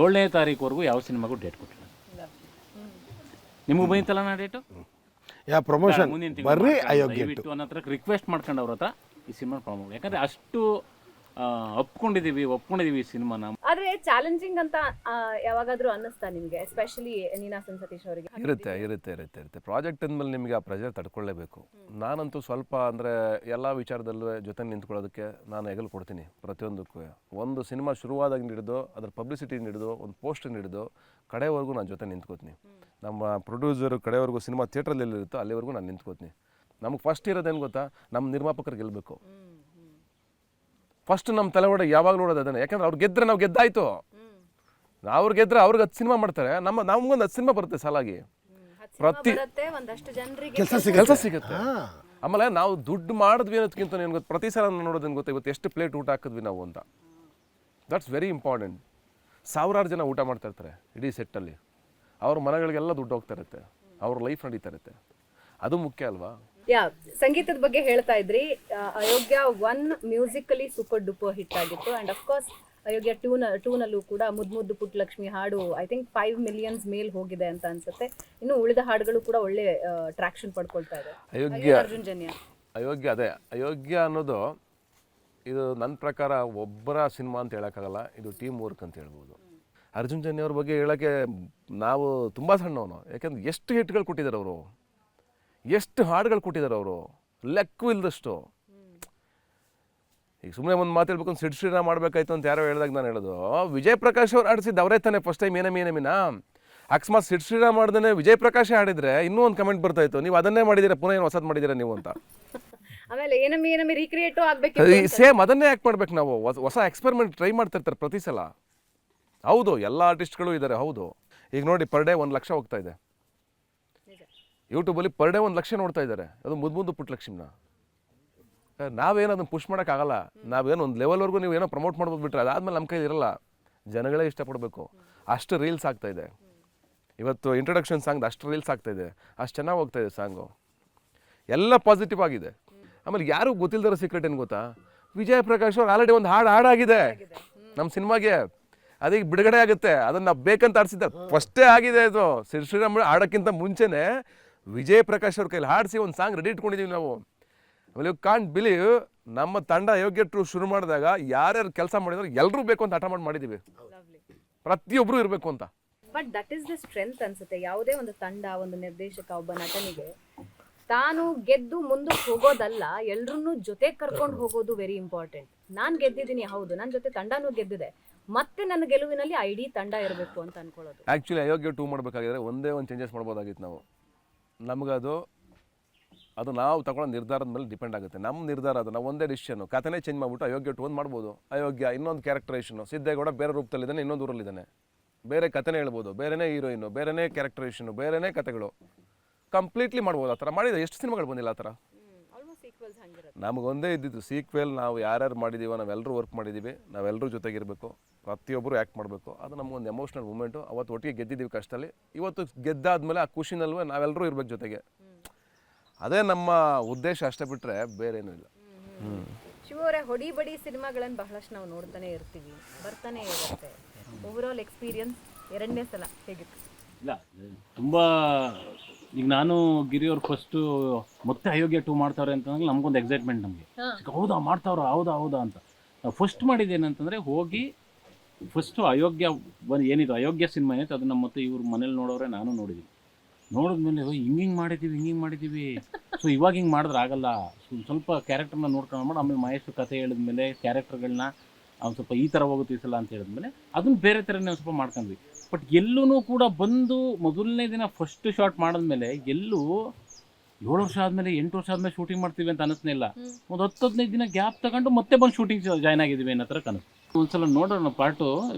7ನೇ ತಾರೀಕುವರೆಗೂ ಯಾವ ಸಿನಿಮಾಗೂ ಡೇಟ್ ಕೊಟ್ಟಿಲ್ಲ. ನಿಮಗೂ ಬಂತಲ್ಲ ನಾ ಡೇಟು, ಯಾ ಪ್ರಮೋಷನ್ ಮುಂದಿನ ಬರ್ರಿ ತಿಂಗಳು ಅಯೋಗ್ಯ 2 ದಯವಿಟ್ಟು ಅನ್ನೋ ಹತ್ರ ರಿಕ್ವೆಸ್ಟ್ ಮಾಡ್ಕೊಂಡು ಅವ್ರ ಹತ್ರ ಈ ಸಿನಿಮಾ ಪ್ರಾಬ್ಲಮ್. ಯಾಕಂದರೆ ಅಷ್ಟು ಒಪ್ಕೊಂಡಿದ್ದೀವಿ ಈ ಸಿನಿಮಾನ. ಆದ್ರೆ ಚಾಲೆಂಜಿಂಗ್ ಅಂತ ಯಾವಾಗಾದ್ರೂ ಅನ್ನಿಸ್ತಾ ನಿಮ್ಗೆ, ಎಸ್ಪೆಷಲಿ ನೀನಾಸಂ ಸತೀಶ್ ಅವರಿಗೆ? ಇರುತ್ತೆ. ಪ್ರಾಜೆಕ್ಟ್ ಅಂದಮೇಲೆ ನಿಮಗೆ ಆ ಪ್ರೆಷರ್ ತಡ್ಕೊಳ್ಳೇಬೇಕು. ನಾನಂತೂ ಸ್ವಲ್ಪ ಅಂದರೆ ಎಲ್ಲ ವಿಚಾರದಲ್ಲೂ ಜೊತೆ ನಿಂತ್ಕೊಳ್ಳೋದಕ್ಕೆ ನಾನು ಹೆಗಲು ಕೊಡ್ತೀನಿ ಪ್ರತಿಯೊಂದಕ್ಕೂ. ಒಂದು ಸಿನಿಮಾ ಶುರುವಾದಾಗ ಹಿಡಿದು ಅದ್ರ ಪಬ್ಲಿಸಿಟಿ ಹಿಡಿದು ಒಂದು ಪೋಸ್ಟರ್ ಹಿಡಿದು ಕಡೆವರೆಗೂ ನಾನು ಜೊತೆ ನಿಂತ್ಕೋತೀನಿ. ನಮ್ಮ ಪ್ರೊಡ್ಯೂಸರು ಕಡೆವರೆಗೂ ಸಿನಿಮಾ ಥಿಯೇಟ್ರಲ್ಲಿ ಎಲ್ಲಿರುತ್ತೋ ಅಲ್ಲಿವರೆಗೂ ನಾನು ನಿಂತ್ಕೋತೀನಿ. ನಮ್ಗೆ ಫಸ್ಟ್ ಇರೋದೇನು ಗೊತ್ತಾ, ನಮ್ಮ ನಿರ್ಮಾಪಕರು ಗೆಲ್ಲಬೇಕು. ಫಸ್ಟ್ ನಮ್ಮ ತಲೆ ಒಳಗೆ ಯಾವಾಗಲೂ ನೋಡೋದು ಅದನ್ನೇ. ಯಾಕಂದ್ರೆ ಅವ್ರು ಗೆದ್ದರೆ ನಾವು ಗೆದ್ದಾಯ್ತು. ಅವ್ರು ಗೆದ್ರೆ ಅವ್ರಿಗೆ 10 ಸಿನಿಮಾ ಮಾಡ್ತಾರೆ, ನಮ್ಗೊಂದು 10 ಸಿನಿಮಾ ಬರುತ್ತೆ ಸಾಲಾಗಿ. ಪ್ರತಿ ಒಂದಷ್ಟು ಜನರಿಗೆ ಕೆಲಸ ಸಿಗುತ್ತೆ. ಆಮೇಲೆ ನಾವು ದುಡ್ಡು ಮಾಡಿದ್ವಿ ಅನ್ನೋದಕ್ಕಿಂತ ಏನು ಗೊತ್ತು, ಪ್ರತಿ ಸಲ ನೋಡೋದೇನು ಗೊತ್ತಾ, ಇವತ್ತು ಎಷ್ಟು ಪ್ಲೇಟ್ ಊಟ ಹಾಕಿದ್ವಿ ನಾವು ಅಂತ. That's very important. ಸಾವಿರಾರು ಜನ ಊಟ ಮಾಡ್ತಾ ಇರ್ತಾರೆ ಇಡೀ ಸೆಟ್ಟಲ್ಲಿ, ಅವ್ರ ಮನೆಗಳಿಗೆಲ್ಲ ದುಡ್ಡು ಹೋಗ್ತಾ ಇರುತ್ತೆ, ಅವ್ರ ಲೈಫ್ ನಡೀತಾ ಇರುತ್ತೆ. ಅದು ಮುಖ್ಯ ಅಲ್ವಾ? ಸಂಗೀತದ ಬಗ್ಗೆ ಹೇಳ್ತಾ ಇದ್ರಿ. ಅಯೋಗ್ಯ 1 ಮ್ಯೂಸಿಕಲಿ ಸೂಪರ್ ಡೂಪರ್ ಹಿಟ್ ಆಗಿತ್ತು. ಅಂಡ್ ಅಫ್ಕೋರ್ಸ್ ಅಯೋಗ್ಯ 2ನಲ್ಲೂ ಕೂಡ ಮುದ್ದು ಪುಟ್ಟಲಕ್ಷ್ಮಿ ಹಾಡು ಐ ಥಿಂಕ್ 5 ಮಿಲಿಯನ್ಸ್ ಮೇಲ್ ಹೋಗಿದೆ ಅಂತ ಅನ್ಸುತ್ತೆ. ಇನ್ನು ಉಳಿದ ಹಾಡುಗಳು ಕೂಡ ಒಳ್ಳೆ ಟ್ರಾಕ್ಷನ್ ಪಡ್ಕೊಳ್ತಾ ಇದೆ. ಅರ್ಜುನ್ ಜನ್ಯ ಅಯೋಗ್ಯ ಅನ್ನೋದು ಇದು ನನ್ನ ಪ್ರಕಾರ ಒಬ್ಬರ ಸಿನಿಮಾ ಅಂತ ಹೇಳೋಕ್ಕಾಗಲ್ಲ, ಇದು ಟೀಮ್ ವರ್ಕ್ ಅಂತ ಹೇಳ್ಬೋದು. ಅರ್ಜುನ್ ಜನ್ಯ ಅವ್ರ ಬಗ್ಗೆ ಹೇಳೋಕ್ಕೆ ನಾವು ತುಂಬ ಸಣ್ಣವನು. ಯಾಕೆಂದ್ರೆ ಎಷ್ಟು ಹಿಟ್ಗಳು ಕೊಟ್ಟಿದ್ದಾರೆ ಅವರು, ಎಷ್ಟು ಹಾಡುಗಳು ಕೊಟ್ಟಿದ್ದಾರೆ ಅವರು, ಲೆಕ್ಕೂ ಇಲ್ಲದಷ್ಟು. ಈಗ ಸುಮ್ಮನೆ ಒಂದು ಮಾತು ಹೇಳ್ಬೇಕು, ಸಿಡ್ ಶ್ರೀರಾಮ್ ಮಾಡಬೇಕಾಯ್ತು ಅಂತ ಯಾರೋ ಹೇಳಿದಾಗ ನಾನು ಹೇಳೋದು, ವಿಜಯ್ ಪ್ರಕಾಶ್ ಅವ್ರು ಆಡಿಸಿದ್ದು ಅವರೇ ತಾನೇ ಫಸ್ಟ್ ಟೈಮ್ ಏನೇಮಿನ. ಅಕಸ್ಮಾತ್ ಸಿಡ್ ಶ್ರೀರಾಮ್ ಮಾಡ್ದೇ ವಿಜಯ್ ಪ್ರಕಾಶ್ ಆಡಿದ್ರೆ ಇನ್ನೂ ಒಂದು ಕಮೆಂಟ್ ಬರ್ತಾಯಿತ್ತು, ನೀವು ಅದನ್ನೇ ಮಾಡಿದ್ದೀರಾ, ಪುನಃ ಏನು ಹೊಸದು ಮಾಡಿದ್ದೀರಾ ನೀವು ಅಂತ. ಆಮೇಲೆ ಏನಮ್ಮಿ ರೀಕ್ರಿಯೇಟು ಆಗಬೇಕು, ಸೇಮ್ ಅದನ್ನೇ ಯಾಕೆ ಮಾಡ್ಬೇಕು ನಾವು? ಹೊಸ ಎಕ್ಸ್ಪೆರಿಮೆಂಟ್ ಟ್ರೈ ಮಾಡ್ತಿರ್ತಾರೆ ಪ್ರತಿ ಸಲ. ಹೌದು, ಎಲ್ಲ ಆರ್ಟಿಸ್ಟ್ಗಳು ಇದ್ದಾರೆ. ಹೌದು, ಈಗ ನೋಡಿ ಪರ್ ಡೇ 1 ಲಕ್ಷ ಹೋಗ್ತಾ ಇದೆ ಯೂಟ್ಯೂಬಲ್ಲಿ. ಪರ್ ಡೇ 1 ಲಕ್ಷ ನೋಡ್ತಾ ಇದ್ದಾರೆ. ಅದು ಮುದ್ದು ಪುಟ್ಟಲಕ್ಷ್ಮಿನ ನಾವೇನು ಅದನ್ನು ಪುಷ್ ಮಾಡೋಕ್ಕಾಗಲ್ಲ. ನಾವೇನು ಒಂದು ಲೆವೆಲ್ವರೆಗೂ ನೀವು ಏನೋ ಪ್ರಮೋಟ್ ಮಾಡ್ಬೋದು ಬಿಟ್ರೆ ಅದಾದಮೇಲೆ ನಮ್ಮ ಕೈಲಿ ಇರಲ್ಲ. ಜನಗಳೇ ಇಷ್ಟಪಡಬೇಕು. ಅಷ್ಟು ರೀಲ್ಸ್ ಆಗ್ತಾಯಿದೆ ಇವತ್ತು. ಇಂಟ್ರೊಡಕ್ಷನ್ ಸಾಂಗ್ ಅಷ್ಟು ರೀಲ್ಸ್ ಆಗ್ತಾಯಿದೆ, ಅಷ್ಟು ಚೆನ್ನಾಗಿ ಹೋಗ್ತಾಯಿದೆ ಸಾಂಗು. ಎಲ್ಲ ಪಾಸಿಟಿವ್ ಆಗಿದೆ. ಆಮೇಲೆ ಯಾರಿಗೂ ಗೊತ್ತಿಲ್ಲದಿರೋ ಸೀಕ್ರೆಟ್ ಏನು ಗೊತ್ತಾ, ವಿಜಯ್ ಪ್ರಕಾಶ್ ಅವ್ರು ಆಲ್ರೆಡಿ ಒಂದು ಹಾಡಾಗಿದೆ ನಮ್ಮ ಸಿನಿಮಾಗೆ. ಅದೀಗ ಬಿಡುಗಡೆ ಆಗುತ್ತೆ. ಅದನ್ನು ನಾವು ಬೇಕಂತ ಆಡಿಸಿದ್ದಾರೆ, ಫಸ್ಟೇ ಆಗಿದೆ ಇದು. ಶ್ರೀರಾಮ್ ಆಡೋಕ್ಕಿಂತ ಮುಂಚೆನೇ ವಿಜಯ್ ಪ್ರಕಾಶ್ ಅವ್ರ ಕೈಲಿ ಹಾಡಿಸಿ ಒಂದು ಸಾಂಗ್ ರೆಡಿ ಇಟ್ಕೊಂಡಿದ್ದೀವಿ ನಾವು. ಆಮೇಲೆ ಯು ಕಾಂಟ್ ಬಿಲೀವ್, ನಮ್ಮ ತಂಡ ಅಯೋಗ್ಯ 2 ಶುರು ಮಾಡಿದಾಗ ಯಾರ್ಯಾರು ಕೆಲಸ ಮಾಡಿದ್ರು ಎಲ್ಲರೂ ಬೇಕು ಅಂತ ಹಠ ಮಾಡಿದ್ದೀವಿ, ಪ್ರತಿಯೊಬ್ಬರು ಇರಬೇಕು ಅಂತ. But that is the strength ಅನ್ಸುತ್ತೆ. ಯಾವುದೇ ಒಂದು ತಂಡ, ಒಂದು ನಿರ್ದೇಶಕ, ಒಬ್ಬ ನಟನಿಗೆ ತಾನು ಗೆದ್ದು ಮುಂದಕ್ಕೆ ಹೋಗೋದಲ್ಲ, ಎಲ್ರನ್ನೂ ಜೊತೆ ಕರ್ಕೊಂಡು ಹೋಗೋದು ವೆರಿ ಇಂಪಾರ್ಟೆಂಟ್. ನಾನು ಗೆದ್ದಿದ್ದೀನಿ, ಹೌದು, ನನ್ನ ಜೊತೆ ತಂಡನೂ ಗೆದ್ದಿದೆ, ಮತ್ತೆ ನನ್ನ ಗೆಲುವಿನಲ್ಲಿ ಇಡೀ ತಂಡ ಇರಬೇಕು ಅಂತ ಅನ್ಕೊಳ್ಳೋದು. ಆ್ಯಕ್ಚುಲಿ ಅಯೋಗ್ಯ 2 ಮಾಡಬೇಕಾಗಿದ್ರೆ ಒಂದೇ ಒಂದು ಚೇಂಜಸ್ ಮಾಡ್ಬೋದಾಗಿತ್ತು ನಾವು. ನಮಗದು ನಾವು ತಗೊಳ್ಳೋ ನಿರ್ಧಾರದ ಮೇಲೆ ಡಿಪೆಂಡ್ ಆಗುತ್ತೆ. ನಮ್ಮ ನಿರ್ಧಾರ ಅದು, ನಾವು ಒಂದೇ ಡಿಸಿಷನ್ನು, ಕಥೆನೇ ಚೇಂಜ್ ಮಾಡಿಬಿಟ್ಟು ಅಯೋಗ್ಯ 2 ಮಾಡ್ಬೋದು. ಅಯೋಗ್ಯ ಇನ್ನೊಂದು ಕ್ಯಾರೆಕ್ಟರೇಷನು, ಸಿದ್ದೇಗೌಡ ಬೇರೆ ರೂಪದಲ್ಲಿದ್ದಾನೆ, ಇನ್ನೊಂದು ಊರಲ್ಲಿದ್ದಾನೆ, ಬೇರೆ ಕಥೆನೇ ಹೇಳ್ಬೋದು, ಬೇರೆನೇ ಹೀರೋಯಿನ್ನು, ಬೇರೆನೇ ಕ್ಯಾರೆಕ್ಟರೇಷನು, ಬೇರೆನೇ ಕಥೆಗಳು, ಕಂಪ್ಲೀಟ್ಲಿ ಮಾಡ್ಬೋದು. ಆ ಥರ ಮಾಡಿದ್ರೆ ಎಷ್ಟು ಸಿನಿಮಾಗಳು ಬಂದಿಲ್ಲ ಆ ಥರ. ನಮಗೊಂದೇ ಇದ್ದಿದ್ದು ಸೀಕ್ವೆಲ್. ನಾವು ಯಾರ್ಯಾರು ಮಾಡಿದ್ದೀವೋ ನಾವೆಲ್ಲರೂ ವರ್ಕ್ ಮಾಡಿದ್ದೀವಿ, ನಾವೆಲ್ಲರೂ ಜೊತೆಗಿರಬೇಕು, ಪ್ರತಿಯೊಬ್ಬರು ಆ್ಯಕ್ಟ್ ಮಾಡಬೇಕು. ಅದು ನಮಗೊಂದು ಎಮೋಷ್ನಲ್ ಮೂಮೆಂಟು. ಅವತ್ತು ಒಟ್ಟಿಗೆ ಗೆದ್ದಿದ್ದೀವಿ ಕಷ್ಟದಲ್ಲಿ, ಇವತ್ತು ಗೆದ್ದಾದ್ಮೇಲೆ ಆ ಖುಷಿನಲ್ವೇ ನಾವೆಲ್ಲರೂ ಇರ್ಬೇಕು ಜೊತೆಗೆ. ಅದೇ ನಮ್ಮ ಉದ್ದೇಶ, ಅಷ್ಟೇ ಬಿಟ್ಟರೆ ಬೇರೇನೂ ಇಲ್ಲ. ಶಿವ ಅವರೇ, ಹೊಡಿ ಬಡಿ ಸಿನಿಮಾಗಳನ್ನು ಬಹಳಷ್ಟು ನಾವು ನೋಡ್ತಾನೆ ಇರ್ತೀವಿ, ಬರ್ತಾನೆ ಇರುತ್ತೆ. ಓವರಾಲ್ ಎಕ್ಸ್ಪೀರಿಯನ್ಸ್ 2ನೇ ಸಲ ಹೇಗಿತ್ತು? ಇಲ್ಲ, ತುಂಬ ಈಗ ನಾನು ಗಿರಿಯವ್ರು ಫಸ್ಟು ಮತ್ತೆ ಅಯೋಗ್ಯ 2 ಮಾಡ್ತಾವ್ರೆ ಅಂತಂದ್ರೆ ನಮಗೊಂದು ಎಕ್ಸೈಟ್ಮೆಂಟ್. ನಮಗೆ ಹೌದಾ ಮಾಡ್ತಾವ್ರ, ಹೌದಾ ಅಂತ. ನಾವು ಫಸ್ಟ್ ಮಾಡಿದ್ದೇನಂತಂದರೆ ಹೋಗಿ ಫಸ್ಟು ಅಯೋಗ್ಯ ಏನಿದು ಅಯೋಗ್ಯ ಸಿನಿಮಾ ಏನೈತೆ ಅದು ನಮ್ಮ ಮತ್ತೆ ಇವ್ರ ಮನೇಲಿ ನೋಡೋರೆ, ನಾನು ನೋಡಿದ್ದೀನಿ. ನೋಡಿದ್ಮೇಲೆ ಹಿಂಗೆ ಮಾಡಿದ್ದೀವಿ, ಸೊ ಇವಾಗ ಹಿಂಗೆ ಮಾಡಿದ್ರೆ ಆಗಲ್ಲ, ಸ್ವಲ್ಪ ಕ್ಯಾರೆಕ್ಟರ್ನ ನೋಡ್ಕೊಂಡು ಮಾಡಿ ಆಮೇಲೆ ಮಹೇಶ್ ಕಥೆ ಹೇಳಿದ್ಮೇಲೆ ಕ್ಯಾರೆಕ್ಟರ್ಗಳನ್ನ ಅವ್ನು ಸ್ವಲ್ಪ ಈ ಥರ ಹೋಗುತ್ತೆ ಈ ಸಲ ಅಂತ ಹೇಳಿದ್ಮೇಲೆ ಅದನ್ನು ಬೇರೆ ಥರನೇ ಸ್ವಲ್ಪ ಮಾಡ್ಕೊಂಡ್ವಿ. ಬಟ್ ಎಲ್ಲೂ ಕೂಡ ಬಂದು ಮೊದಲನೇ ದಿನ ಫಸ್ಟ್ ಶಾಟ್ ಮಾಡಿದ್ಮೇಲೆ ಎಲ್ಲೂ 7 ವರ್ಷ ಆದಮೇಲೆ 8 ವರ್ಷ ಆದಮೇಲೆ ಶೂಟಿಂಗ್ ಮಾಡ್ತೀವಿ ಅಂತ ಅನ್ನಿಸ್ನೇ ಇಲ್ಲ. ಒಂದು 10-15 ದಿನ ಗ್ಯಾಪ್ ತಗೊಂಡು ಮತ್ತೆ ಬಂದು ಶೂಟಿಂಗ್ ಜಾಯ್ನ್ ಆಗಿದ್ದೀವಿ ಅನ್ನೋ ಥರ ಕನಸು. ಒಂದ್ಸಲ ನೋಡೋಣ ಪಾರ್ಟು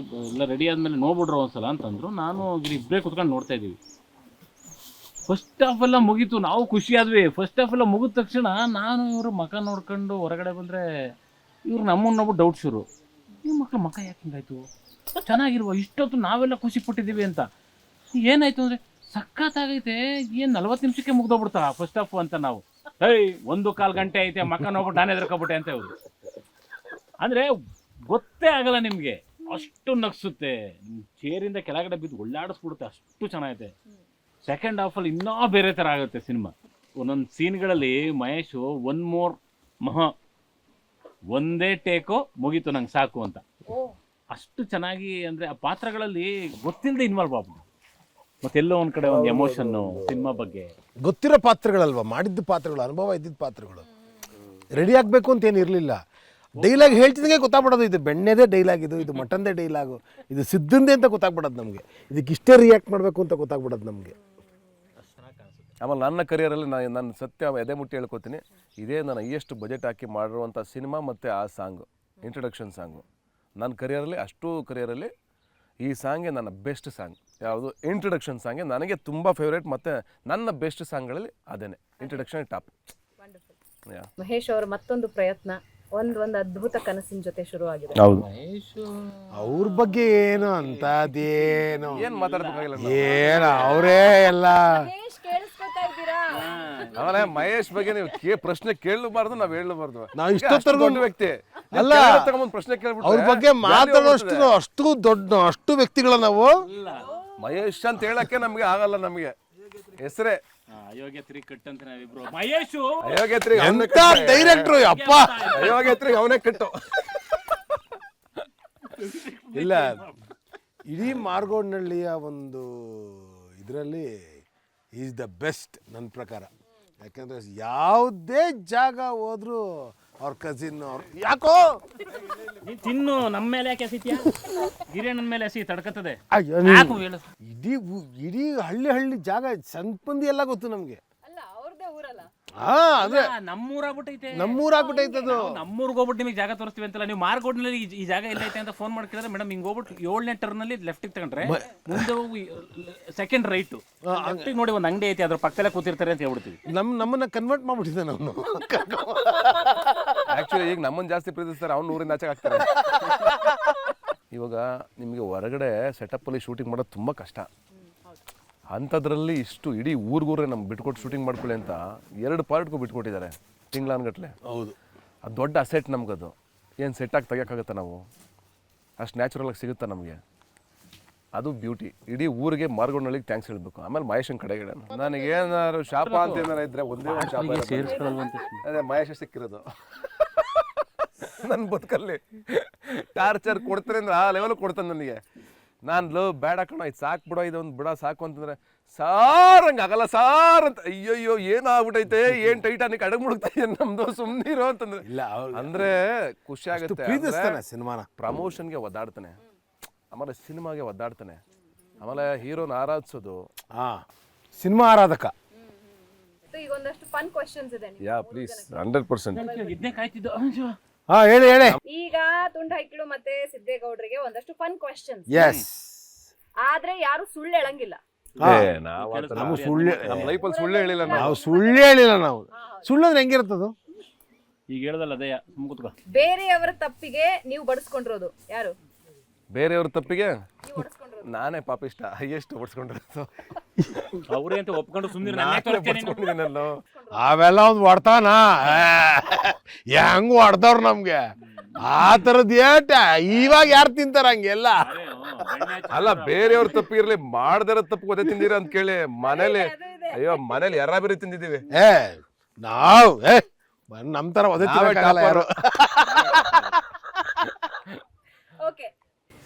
ಎಲ್ಲ ರೆಡಿ ಆದಮೇಲೆ ನೋಡ್ಬಿಡ್ರೋ ಒಂದ್ಸಲ ಅಂತಂದರು. ನಾನು ಇಬ್ಬರೇ ಕುತ್ಕೊಂಡು ನೋಡ್ತಾ ಇದ್ದೀವಿ. ಫಸ್ಟ್ ಹಾಫ್ ಎಲ್ಲ ಮುಗೀತು, ನಾವು ಖುಷಿ ಆದ್ವಿ. ಫಸ್ಟ್ ಹಾಫ್ ಎಲ್ಲ ಮುಗಿದ ತಕ್ಷಣ ನಾನು ಇವರು ಮಕ ನೋಡ್ಕೊಂಡು ಹೊರಗಡೆ ಬಂದರೆ ಇವ್ರು ನಮ್ಮನ್ನು ನೋಡ್ಬಿಟ್ಟು ಡೌಟ್ ಶುರು, ಈ ಮಕ್ಕಳು ಮಕ ಯಾಕೆ ಹಿಂಗಾಯ್ತು, ಚೆನ್ನಾಗಿರುವ ಇಷ್ಟೊತ್ತು ನಾವೆಲ್ಲ ಖುಷಿ ಪಟ್ಟಿದ್ದೀವಿ ಅಂತ. ಏನಾಯ್ತು ಅಂದರೆ ಸಖತ್ತಾಗೈತೆ, ಏನು 40 ನಿಮಿಷಕ್ಕೆ ಮುಗ್ದೋಗ್ಬಿಡ್ತಾ ಫಸ್ಟ್ ಹಾಫ್ ಅಂತ. ನಾವು 1-1/4 ಗಂಟೆ ಐತೆ, ಮಕ ನೋಡ್ಬಿಟ್ಟು ನಾನು ಎದ್ರಕೊಬಿಟ್ಟೆ ಅಂತ ಇವರು. ಅಂದರೆ ಗೊತ್ತೇ ಆಗಲ್ಲ ನಿಮಗೆ, ಅಷ್ಟು ನಗ್ಸುತ್ತೆ, ಚೇರಿಂದ ಕೆಳಗಡೆ ಬಿದ್ದು ಒಳ್ಳಾಡಿಸ್ಬಿಡುತ್ತೆ, ಅಷ್ಟು ಚೆನ್ನಾಗೈತೆ. ಸೆಕೆಂಡ್ ಹಾಫಲ್ಲಿ ಇನ್ನೂ ಬೇರೆ ಥರ ಆಗುತ್ತೆ ಸಿನಿಮಾ. ಒಂದೊಂದು ಸೀನ್ಗಳಲ್ಲಿ ಮಹೇಶು ಒನ್ ಮೋರ್ ಒಂದೇ ಟೇಕೋ ಮುಗೀತು ನಂಗೆ ಸಾಕು ಅಂತ, ಅಷ್ಟು ಚೆನ್ನಾಗಿ. ಅಂದರೆ ಆ ಪಾತ್ರಗಳಲ್ಲಿ ಗೊತ್ತಿಲ್ಲದೆ ಇನ್ವಾಲ್ವ್ ಆಗ್ಬೋದು. ಮತ್ತೆಲ್ಲೋ ಒಂದು ಕಡೆ ಒಂದು ಎಮೋಷನ್ನು ಸಿನಿಮಾ ಬಗ್ಗೆ ಗೊತ್ತಿರೋ ಪಾತ್ರಗಳಲ್ವ, ಮಾಡಿದ್ದ ಪಾತ್ರಗಳು, ಅನುಭವ ಇದ್ದಿದ್ದ ಪಾತ್ರಗಳು. ರೆಡಿ ಆಗಬೇಕು ಅಂತ ಏನು ಇರಲಿಲ್ಲ. ಡೈಲಾಗ್ ಹೇಳ್ತಿದ್ದಂಗೆ ಗೊತ್ತಾಗ್ಬಿಡೋದು, ಇದು ಬೆಣ್ಣೆದೇ ಡೈಲಾಗ್, ಇದು ಮಟನ್ದೇ ಡೈಲಾಗು, ಇದು ಸಿದ್ಧಂದೇ ಅಂತ ಗೊತ್ತಾಗ್ಬಿಡೋದು ನಮಗೆ. ಇದಕ್ಕೆ ಇಷ್ಟೇ ರಿಯಾಕ್ಟ್ ಮಾಡಬೇಕು ಅಂತ ಗೊತ್ತಾಗ್ಬಿಡೋದು ನಮಗೆ. ಆಮೇಲೆ ನನ್ನ ಕರಿಯರಲ್ಲಿ ನಾನು ಸತ್ಯ ಎದೆ ಮುಟ್ಟಿ ಹೇಳ್ಕೊತೀನಿ, ಇದೇ ನಾನು ಹೈಯೆಸ್ಟ್ ಬಜೆಟ್ ಹಾಕಿ ಮಾಡಿರುವಂಥ ಸಿನಿಮಾ ಮತ್ತು ಆ ಸಾಂಗು, ಇಂಟ್ರಡಕ್ಷನ್ ಸಾಂಗು. ನನ್ನ ಕರಿಯರಲ್ಲಿ ಕರಿಯರಲ್ಲಿ ಈ ಸಾಂಗೇ ನನ್ನ ಬೆಸ್ಟ್ ಸಾಂಗ್. ಯಾವುದು? ಇಂಟ್ರಡಕ್ಷನ್ ಸಾಂಗೆ ನನಗೆ ತುಂಬ ಫೇವ್ರೇಟ್, ಮತ್ತು ನನ್ನ ಬೆಸ್ಟ್ ಸಾಂಗ್ಗಳಲ್ಲಿ ಅದೇನೆ, ಇಂಟ್ರಡಕ್ಷನ್ ಟಾಪ್. ಯಾ ಮಹೇಶ್ ಅವರ ಮತ್ತೊಂದು ಪ್ರಯತ್ನ ಒಂದು ಅದ್ಭುತ ಕನಸಿನ ಜೊತೆ ಶುರುವಾಗಿದೆ. ಹೌದು. ಅವ್ರ ಬಗ್ಗೆ ಏನು ಅಂತದೇನು ಏನು ಮಾತಾಡಬೇಕಾಗಿಲ್ಲ. ಏನು ಅವರೇ ಎಲ್ಲ ಮಹೇಶ್ ಕೇಳಿಸ್ಕೊತಾ ಇದ್ದೀರಾ? ಆಮೇಲೆ ಮಹೇಶ್ ಬಗ್ಗೆ ನೀವು ಪ್ರಶ್ನೆ ಕೇಳಬಾರ್ದು, ನಾವು ಹೇಳಬಾರ್ದು. ನಾವು ಇಷ್ಟೊತ್ತರೆಗೂ ದೊಡ್ಡ ವ್ಯಕ್ತಿ ಅಲ್ಲ, ತಗೊಂಡ್ ಪ್ರಶ್ನೆ ಕೇಳ್ಬಿಟ್ಟು ಅವ್ರ ಬಗ್ಗೆ ಮಾತಾಡೋಷ್ಟು ಅಷ್ಟು ವ್ಯಕ್ತಿಗಳ ನಾವು ಮಹೇಶ್ ಅಂತ ಹೇಳಕ್ಕೆ ನಮ್ಗೆ ಆಗಲ್ಲ. ನಮಗೆ ಹೆಸರೇ ಅಯೋಗ್ಯ 3 ಕಟ್ ಅಂತ ನಾವಿಬ್ರು. ಮಹೇಶು ಅಯೋಗ್ಯತ್ರಿ ಡೈರೆಕ್ಟ್ರು ಅಪ್ಪ, ಅಯೋಗ್ಯತ್ರಿ ಅವನೇ ಕಟ್ಟು. ಇಲ್ಲ, ಇಡೀ ಮಾರ್ಗೋಡ್ನಹಳ್ಳಿಯ ಒಂದು ಇದರಲ್ಲಿ ಈಸ್ ದ ಬೆಸ್ಟ್ ನನ್ನ ಪ್ರಕಾರ. ಯಾಕೆಂದರೆ ಯಾವುದೇ ಜಾಗ ಹೋದ್ರೂ ಅವ್ರ ಕಸಿನ್ ಅವ್ರು ಯಾಕೋ ನೀನ್ ತಿನ್ನು, ನಮ್ಮ ಮೇಲೆ ಯಾಕೆ ಎಸಿತ್ಯಾ? ಗಿರಿಯಣ್ಣನ ಮೇಲೆ ಎಸಿ ತಡ್ಕತ್ತದೆ. ಅಯ್ಯೋ, ಯಾಕೆ ಹೇಳು? ಇಡೀ ಹಳ್ಳಿ ಜಾಗ ಸಂಪಂದಿ ಎಲ್ಲ ಗೊತ್ತು ನಮಗೆ. ಅಲ್ಲ ಅವ್ರದೇ ಊರಲ್ಲ. ಅದೇ ನಮ್ಮೂರಾಗ್ಬಿಟ್ಟೈತೆ, ನಮ್ಮೂರಾಗ್ಬಿಟ್ಟೈತದು. ನಮ್ಮೂರ್ಗೆ ಹೋಗ್ಬಿಟ್ಟು ನಿಮಗೆ ಜಾಗ ತೋರಿಸ್ತೀವಿ ಅಂತಲ್ಲ. ನೀವು ಮಾರ್ಗೋಡ್ನಲ್ಲಿ ಈ ಜಾಗ ಎಲ್ಲೈತೆ ಅಂತ ಫೋನ್ ಮಾಡ್ಕಿದ್ರೆ, ಮೇಡಮ್ ಹಿಂಗೆ ಹೋಗ್ಬಿಟ್ಟು 7ನೇ ಟರ್ನಲ್ಲಿ ಲೆಫ್ಟಿಗೆ ತಗೊಂಡ್ರೆ ಮುಂದೆ ಹೋಗಿ ಸೆಕೆಂಡ್ ರೈಟು ಲೆಫ್ಟಿಗೆ ನೋಡಿ ಒಂದು ಅಂಗಡಿ ಐತಿ, ಅದ್ರ ಪಕ್ಕದಲ್ಲೇ ಕೂತಿರ್ತಾರೆ ಅಂತ ಹೇಳ್ಬಿಡ್ತೀವಿ. ನಮ್ಮನ್ನ ಕನ್ವರ್ಟ್ ಮಾಡ್ಬಿಟ್ಟಿದ್ದೆ ನಾವು. ಆಕ್ಚುಲಿ ಈಗ ನಮ್ಮನ್ನ ಜಾಸ್ತಿ ಪ್ರೀತಿಸ್ತಾರೆ, ಅವ್ನು ಊರಿಂದ ಆಚೆಗೆ ಹಾಕ್ತಾರೆ. ಇವಾಗ ನಿಮಗೆ ಹೊರಗಡೆ ಸೆಟಪ್ಪಲ್ಲಿ ಶೂಟಿಂಗ್ ಮಾಡೋದು ತುಂಬ ಕಷ್ಟ. ಅಂಥದ್ರಲ್ಲಿ ಇಷ್ಟು ಇಡೀ ಊರಿಗೂರೇ ನಮ್ಗೆ ಬಿಟ್ಕೊಟ್ಟು ಶೂಟಿಂಗ್ ಮಾಡ್ಕೊಳ್ಳಿ ಅಂತ 2 ಪಾರ್ಟ್ಗೂ ಬಿಟ್ಕೊಟ್ಟಿದ್ದಾರೆ ತಿಂಗಳಾನ್ಗಟ್ಲೆ. ಹೌದು, ಅದು ದೊಡ್ಡ ಅಸೆಟ್ ನಮಗದು. ಏನು ಸೆಟ್ಟಾಗಿ ತೆಗಿಯೋಕ್ಕಾಗತ್ತೆ ನಾವು? ಅಷ್ಟು ನ್ಯಾಚುರಲಾಗಿ ಸಿಗುತ್ತೆ ನಮಗೆ. ಅದು ಬ್ಯೂಟಿ. ಇಡೀ ಊರಿಗೆ ಮಾರ್ಗೋಡ್ನಳ್ಳಿಗೆ ಥ್ಯಾಂಕ್ಸ್ ಹೇಳಬೇಕು. ಆಮೇಲೆ ಮಹೇಶನ್ ಕಡೆಗೆ ನನಗೇನಾದ್ರು ಶಾಪ ಅಂತ ಏನಾರು ಇದ್ರೆ ಒಂದೇ ಒಂದು ಶಾಪ ಅದೇ ಮಹೇಶ ಸಿಕ್ಕಿರೋದು. ನನ್ನ ಬದುಕಲ್ಲಿ ಟಾರ್ಚರ್ ಕೊಡ್ತಾರೆ ಅಂದ್ರೆ ಆ ಲೆವೆಲ್ ಕೊಡ್ತಾನೆ ನನಗೆ. ನಾನು ಬೇಡ ಕಣೋ, ಇದು ಸಾಕು ಬಿಡೋ, ಇದೊಂದು ಬಿಡ ಸಾಕು ಅಂತಂದ್ರೆ ಸಾರ್ ಹಂಗೆ ಆಗಲ್ಲ ಸಾರ್ ಅಂತ. ಅಯ್ಯಯ್ಯೋ ಏನಾಗ್ಬಿಟ್ಟೈತೆ, ಏನು ಟೈಟಾನಿಕ್ ಅಡಗ್ ಮುಡುಗ್ತೈತೆ ನಮ್ದು, ಸುಮ್ಮನಿರೋ ಅಂತಂದ್ರೆ ಇಲ್ಲ ಅಂದ್ರೆ ಖುಷಿ ಆಗುತ್ತೆ. ಪ್ರೀತಿಸ್ತಾನೆ ಸಿನಿಮಾನ. ಪ್ರಮೋಷನ್ಗೆ ಒದ್ದಾಡ್ತಾನೆ, ಆಮೇಲೆ ಸಿನಿಮಾಗೆ ಒದ್ದಾಡ್ತಾನೆ, ಆಮೇಲೆ ಹೀರೋನ ಆರಾಧಿಸೋದು. ಸಿನಿಮಾ ಆರಾಧಕ. ಈಗ ಒಂದಷ್ಟು ಫನ್ ಕ್ವೆಶ್ಚನ್ಸ್ ಇದೆ. ಯಾ ಪ್ಲೀಸ್, 100%. ಇದನ್ನೇ ಕಾಯ್ತಿದ್ದು. ಹೇಳಿ. ಈಗ ತುಂಡು ಹೈಕ್ಳು ಮತ್ತೆ ಸಿದ್ದೇಗೌಡರಿಗೆ ಒಂದಷ್ಟು ಫನ್ ಕ್ವೆಶ್ಚನ್ಸ್. ಎಸ್. ಆದ್ರೆ ಯಾರು ಸುಳ್ಳು ಹೇಳಂಗಿಲ್ಲ. ನಾವು ಸುಳ್ಳು, ನಮ್ಮ ಲೈಫಲ್ಲಿ ಸುಳ್ಳು ಹೇಳಿಲ್ಲ ನಾವು ಸುಳ್ಳು ಹೇಳಿಲ್ಲ. ನಾವು ಸುಳ್ಳು ಅಂದ್ರೆ ಹೆಂಗಿರ್ತದು? ಈಗ ಹೇಳ್ದಲ್ಲ ಅದೇ ಕೂತ್ಕೋ. ಬೇರೆಯವರ ತಪ್ಪಿಗೆ ನೀವು ಬಡಿಸ್ಕೊಂಡಿರೋದು ಯಾರು? ಬೇರೆಯವ್ರ ತಪ್ಪಿಗೆ ನೀವು ಬಡಿಸ್ಕೊಂಡಿರೋದು? ನಾನೇ ಪಾಪಿಷ್ಟ, ಹೈಯೆಸ್ಟ್ ಹೊಡ್ಸ್ಕೊಂಡಿರೋದು. ಅವ್ರೇ ಅಂತ ಒಪ್ಕೊಂಡು ಸುಮ್ಮನೆ ಹೊಡ್ಸ್ಕೊಂಡಿದ್ದೀನಲ್ಲೋ. ಅವೆಲ್ಲ ಒಂದು ಹೊಡ್ತಾನ, ಹೆಂಗ್ ಹೊಡ್ದವ್ರು ನಮ್ಗೆ ಆ ಥರದ್ದು ಏಟ. ಇವಾಗ ಯಾರು ತಿಂತಾರ ಹಂಗೆಲ್ಲ? ಅಲ್ಲ, ಬೇರೆಯವ್ರ ತಪ್ಪಿರ್ಲಿ, ಮಾಡ್ದಿರೋ ತಪ್ಪು ಒದೆ ತಿಂದಿರ ಅಂತ ಕೇಳಿ ಮನೇಲಿ. ಅಯ್ಯೋ, ಮನೇಲಿ ಯಾರ ಬೇರೆ ತಿಂದಿದ್ದೀವಿ. ನಾವು ನಮ್ ತರ ಒದೆ ತಿನ್ನಕ್ಕಾಗಲ್ಲ ಯಾರು. ಓಕೆ,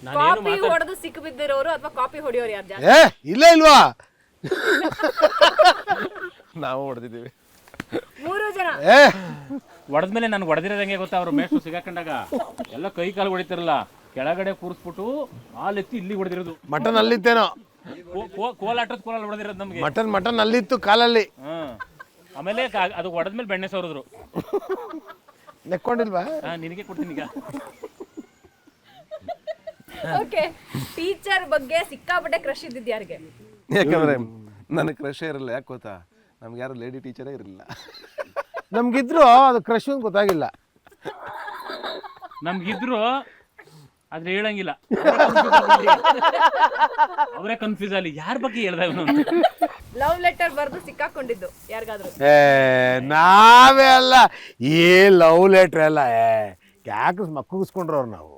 ಕಾಪಿ ಹೊಡೆದು ಸಿಕ್ಕು ಬಿದ್ದಿರೋರು ಅಥವಾ ಕಾಪಿ ಹೊಡೆಯೋರು ಯಾರು ಜಾಸ್ತಿ? ಇಲ್ಲ ಇಲ್ವಾ? ನಾವು ಹೊಡೆದಿದ್ದೀವಿ 3 ಜನ. ಹೊಡೆದ್ಮೇಲೆ ನನ್ಗೆ ಹೊಡೆದಿರೋದಂಗೆ ಗೊತ್ತಾ? ಅವ್ರು ಮೇಷ್ಟು ಸಿಗಾಕೊಂಡಾಗ ಎಲ್ಲ ಕೈ ಕಾಲು ಹೊಡಿತಿರಲ್ಲ, ಕೆಳಗಡೆ ಕೂರಿಸ್ಬಿಟ್ಟು ಹಾಲೆತ್ತಿ ಇಲ್ಲಿ ಹೊಡೆದಿರೋದು. ಮಟನ್ ಅಲ್ಲಿತ್ತೇನೋ, ಕೋಲಾಟದ ಕೋಲಲ್ಲಿ ಹೊಡೆದಿರೋದು ನಮ್ಗೆ. ಮಟನ್ ಅಲ್ಲಿತ್ತು ಕಾಲಲ್ಲಿ. ಆಮೇಲೆ ಅದು ಹೊಡೆದ್ಮೇಲೆ ಬೆಣ್ಣೆ ಸೋರಿದ್ರು. ನೆಕ್ಕೊಂಡಿಲ್ವಾ? ನಿನಗೆ ಕೊಡ್ತೀನಿ ಈಗ. ಓಕೆ, ಟೀಚರ್ ಬಗ್ಗೆ ಸಿಕ್ಕಾಪಟ್ಟೆ ಕ್ರಶ್ ಇದ್ದಿದ್ದು ಯಾರಿಗೆ? ಯಾಕಂದ್ರೆ ನನಗೆ ಕ್ರಶೇ ಇರಲ್ಲ. ಯಾಕೆ ಗೊತ್ತಾ? ನಮ್ಗೆ ಯಾರು ಲೇಡಿ ಟೀಚರೇ ಇರಲಿಲ್ಲ. ನಮ್ಗಿದ್ರು ಅದು ಕ್ರಶ್ ಅಂತ ಗೊತ್ತಾಗಿಲ್ಲ. ನಮ್ಗಿದ್ರು ಆದ್ರೆ ಹೇಳಂಗಿಲ್ಲ. ಅವರೇ ಕನ್ಫ್ಯೂಸ್ ಅಲ್ಲಿ ಯಾರ ಬಗ್ಗೆ ಹೇಳ್ದ ಇವನು ಅಂತ. ಲವ್ ಲೆಟರ್ ಬರ್ದು ಸಿಕ್ಕಾಕೊಂಡಿದ್ದು ಯಾರಿಗಾದ್ರು? ನಾವೇ ಅಲ್ಲ, ಏ ಲವ್ ಲೆಟ್ರ್ ಎಲ್ಲ ಯಾಕೆ ಮಕ್ಕಳಿಸ್ಕೊಂಡ್ರವ್ರು ನಾವು.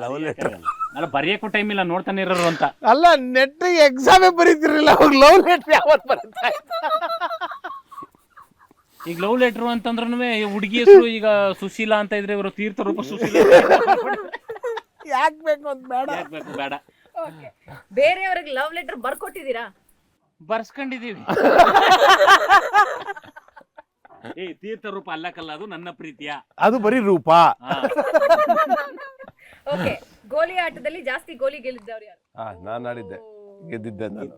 ಲವ್ ಲೆಟರ್ ಅಲ್ಲ, ಬರೆಯಕ್ಕೂ ಟೈಮ್ ಇಲ್ಲ, ನೋಡ್ತಾನೆ ಇರೋರು ಅಂತ. ಅಲ್ಲ, ನೆಟ್ಟಿಗೆ ಎಕ್ಸಾಮೇ ಬರೀತಿರ್ಲಿಲ್ಲ ಅವಾಗ. ಲವ್ ಲೆಟ್ರ್ ಯಾವತ್ತು ಬರುತ್ತೆ? ಈಗ ಲವ್ ಲೆಟ್ರು ಅಂತಂದ್ರೂ ಹುಡುಗಿ ಹೆಸರು ಈಗ ಸುಶೀಲಾ ಅಂತ ಇದ್ರೆ ಇವರು ತೀರ್ಥ ರೂಪ ಸುಶೀಲಾ. ಯಾಕೆ ಬೇಕು ಅಂತ ಬೇಡ. ಯಾಕೆ ಬೇಕು ಬೇಡ. ಬೇರೆಯವ್ರಿಗೆ ಲವ್ ಲೆಟರ್ ಬರ್ಕೊಟ್ಟಿದ್ದೀರಾ? ಬರ್ಸ್ಕೊಂಡಿದೀವಿ. ತೀರ್ಥ ರೂಪ ಅಲ್ಲಕ್ಕಲ್ಲ, ಅದು ನನ್ನ ಪ್ರೀತಿಯ, ಅದು ಬರೀ ರೂಪ. ಓಕೆ, ಗೋಲಿ ಆಟದಲ್ಲಿ ಜಾಸ್ತಿ ಗೋಲಿ ಗೆಲ್ಲಿದ್ದವ್ರು ಯಾರು? ನಾನು ಆಡಿದ್ದೆ. ಗೆದ್ದಿದ್ದೆ ನಾನು.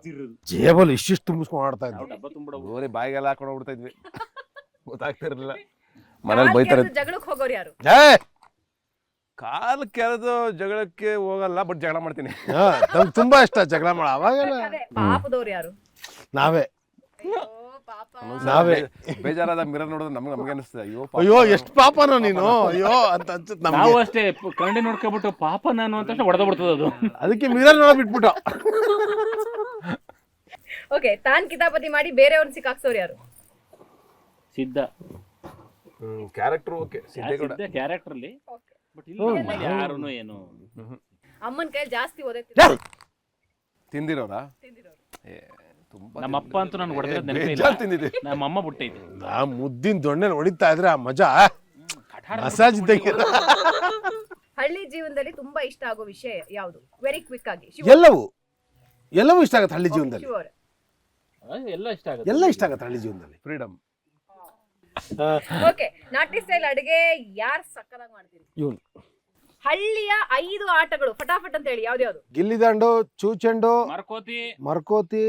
ಜೇಬಲ್ಲಿ ಇಷ್ಟಿಷ್ಟು ತುಂಬಿಸ್ಕೊಂಡು ಆಡ್ತಾ ನಾವು ಇದ್ದೆ. ಡಬ್ಬ ತುಂಬಿಡವು. ಗೋರಿ ಬಾಯಿಗೆಲ್ಲ ಹಾಕೊಂಡು ಹೋಗ್ಬಿಡ್ತಾ ಇದ್ವಿ, ಗೊತ್ತಾಗ್ತಿರ್ಲಿಲ್ಲ. ಮನೇಲಿ ಬೈತಾರೆ. ಜಗಳಕ್ಕೆ ಹೋಗೋರು ಯಾರು? ಏ ಕಾಲು ಕೆರೆದು ಜಗಳಕ್ಕೆ ಹೋಗಲ್ಲ, ಬಟ್ ಜಗಳ ಮಾಡ್ತೀನಿ. ನಮ್ಗೆ ತುಂಬಾ ಇಷ್ಟ ಜಗಳ ಮಾಡ. ಅವಾಗೆಲ್ಲ ಅದೇ ಪಾಪದವ್ರು ಯಾರು? ನಾವೇ ಅಯ್ಯೋ ಪಾಪ. ನಾವೇ ಬೇಜಾರಾದ ಮಿರರ್ ನೋಡಿದ್ರೆ ನಮ್ಗೆ ಅನಿಸ್ತದೆ, ಅಯ್ಯೋ ಪಾಪ. ಅಯ್ಯೋ ಎಷ್ಟು ಪಾಪನೋ ನೀನು, ಅಯ್ಯೋ ಅಂತ ಅನ್ಸುತ್ತೆ ನಾವು ನಮ್ಗೆ. ಅಷ್ಟೇ ಕನ್ನಡಿ ನೋಡ್ಕೊಬಿಟ್ಟು ಪಾಪ ನಾನು ಅಂತ ಹೊಡೆದ ಬಿಡ್ತದೆ ಅದು. ಅದಕ್ಕೆ ಮಿರರ್ ನೋಡ ಬಿಟ್ಬಿಟ್ಟು. ಓಕೆ, ತಾನ್ ಕಿತಾಪತಿ ಮಾಡಿ ಬೇರೆಯವ್ರನ್ನ ಸಿಕ್ಕಾಕ್ಸೋರು ಯಾರು? ಸಿದ್ಧ ಕ್ಯಾರೆಕ್ಟರ್ ಓಕೆ, ಸಿದ್ದೇಗೌಡ. ಕ್ಯಾರೆಕ್ಟರ್ ಅಲ್ಲಿ, ಬಟ್ ಇಲ್ಲಿ ಯಾರು ಏನು ಅಮ್ಮನ ಕೈ ಜಾಸ್ತಿ ತಿಂದಿರೋರಾ? ತಿಂದಿರೋರು. ತುಂಬಾ ನಮ್ಮಪ್ಪ ಅಂತೂ ನಾನು ಹೊಡೆದಿರೋದು ನೆನಪೇ ಇಲ್ಲ. ಬೇಜಾನ್ ತಿಂದಿದ್ದೀವಿ. ನಮ್ಮಮ್ಮ ಬಿಟ್ಟೈತೆ. ನಾ ಮುದ್ದಿನ ದೊಣ್ಣೆ ಹೊಡಿತಾ ಇದ್ರೆ ಆ ಮಜಾ ಮಸಾಜ್ ಇದ್ದಂಗೆ. ಹಳ್ಳಿ ಜೀವನದಲ್ಲಿ ತುಂಬಾ ಇಷ್ಟ ಆಗೋ ವಿಷಯ ಯಾವುದು? ವೆರಿ ಕ್ವಿಕ್ ಆಗಿ. ಎಲ್ಲವೂ ಇಷ್ಟ ಆಗತ್ತೆ ಹಳ್ಳಿ ಜೀವನದಲ್ಲಿ. ಶಿವರ್. ಎಲ್ಲ ಇಷ್ಟ ಆಗುತ್ತೆ. ಎಲ್ಲ ಇಷ್ಟ ಆಗತ್ತೆ ಹಳ್ಳಿ ಜೀವನದಲ್ಲಿ. ಫ್ರೀಡಮ್. ಓಕೆ, ನಾಟಿ ಸ್ಟೈಲ್ ಅಡಿಗೆ ಯಾರು ಸಕ್ಕದಾಗಿ ಮಾಡ್ತೀರಿ? ಇವನು ಹಳ್ಳಿಯ 5 ಆಟಗಳು ಫಟಾಫಟ್ ಅಂತ ಹೇಳಿ. ಯಾವ್ದು? ಗಿಲ್ಲಿದಾಂಡು, ಚೂಚೆಂಡು, ಮರಕೋತಿ,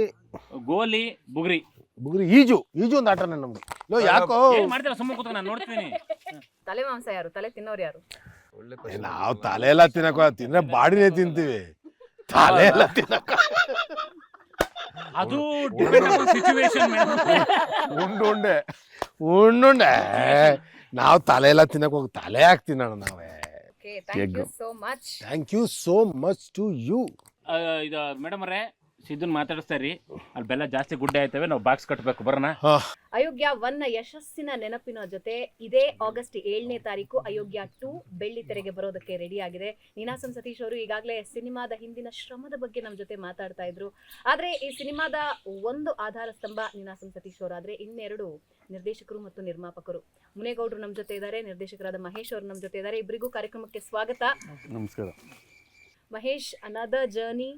ಗೋಲಿ, ಬುಗುರಿ. ಈಜು ಒಂದು ಆಟನೇ ನಮ್ದು. ಯಾಕೋ ಏನ್ ಮಾಡ್ತೀರಾ? ಸುಮ್ಮನೆ ಕೂತ್ಕೊಂಡು ನಾನು ನೋಡ್ತೀನಿ. ತಲೆ ಮಾಂಸ ಯಾರು? ತಲೆ ತಿನ್ನೋರು ಯಾರು? ನಾವು ತಲೆ ಎಲ್ಲ ತಿನ್ನೋ ಬಾಡಿನೇ ತಿಂತೀವಿ, ತಲೆ ಎಲ್ಲ ತಿನ್ನಕ ಅದು ಸಿಚುವೇಶನ್. ಉಂಡುಂಡೆ ನಾವು ತಲೆ ಎಲ್ಲ ತಿನ್ನಕ್ ಹೋಗಿ ತಲೆ ಹಾಕ್ತೀನಿ ನಾನು. ನಾವೇ okay, thank you so much. Thank you so much to you. ಇದು ಮೇಡಮ್ ಅವರೇ, ಸಿದ್ದನ್ ಮಾತಾಡಿಸ್ತಾ ಇರಿ. ಅಲ್ಲಿ ಬೆಲ್ಲ ಜಾಸ್ತಿ ಗುಡ್ಡೆ ಆಯ್ತವೆ, ನಾವು ಬಾಕ್ಸ್ ಕಟ್ಟಬೇಕು. ಬರೋಣ. ಅಯೋಗ್ಯ 1 ಯಶಸ್ಸಿನ ನೆನಪಿನ ಜೊತೆ ಇದೇ ಆಗಸ್ಟ್ 7ನೇ ತಾರೀಕು ಅಯೋಗ್ಯ 2 ಬೆಳ್ಳಿ ತೆರೆಗೆ ಬರೋದಕ್ಕೆ ರೆಡಿ ಆಗಿದೆ. ನೀನಾಸಂ ಸತೀಶ್ ಅವರು ಈಗಾಗಲೇ ಸಿನಿಮಾದ ಹಿಂದಿನ ಶ್ರಮದ ಬಗ್ಗೆ ನಮ್ಮ ಜೊತೆ ಮಾತಾಡ್ತಾ ಇದ್ರು. ಆದ್ರೆ ಈ ಸಿನಿಮಾದ ಒಂದು ಆಧಾರ ಸ್ತಂಭ ನೀನಾಸಂ ಸತೀಶ್ ಅವರಾದ್ರೆ, ಇನ್ನೆರಡು ನಿರ್ದೇಶಕರು ಮತ್ತು ನಿರ್ಮಾಪಕರು. ಮುನೇಗೌಡರು ನಮ್ಮ ಜೊತೆ ಇದ್ದಾರೆ, ನಿರ್ದೇಶಕರಾದ ಮಹೇಶ್ ಅವರು ನಮ್ಮ ಜೊತೆ ಇದ್ದಾರೆ. ಇಬ್ಬರಿಗೂ ಕಾರ್ಯಕ್ರಮಕ್ಕೆ ಸ್ವಾಗತ. ನಮಸ್ಕಾರ. ಮಹೇಶ್, ಅನದರ್ ಜರ್ನಿ,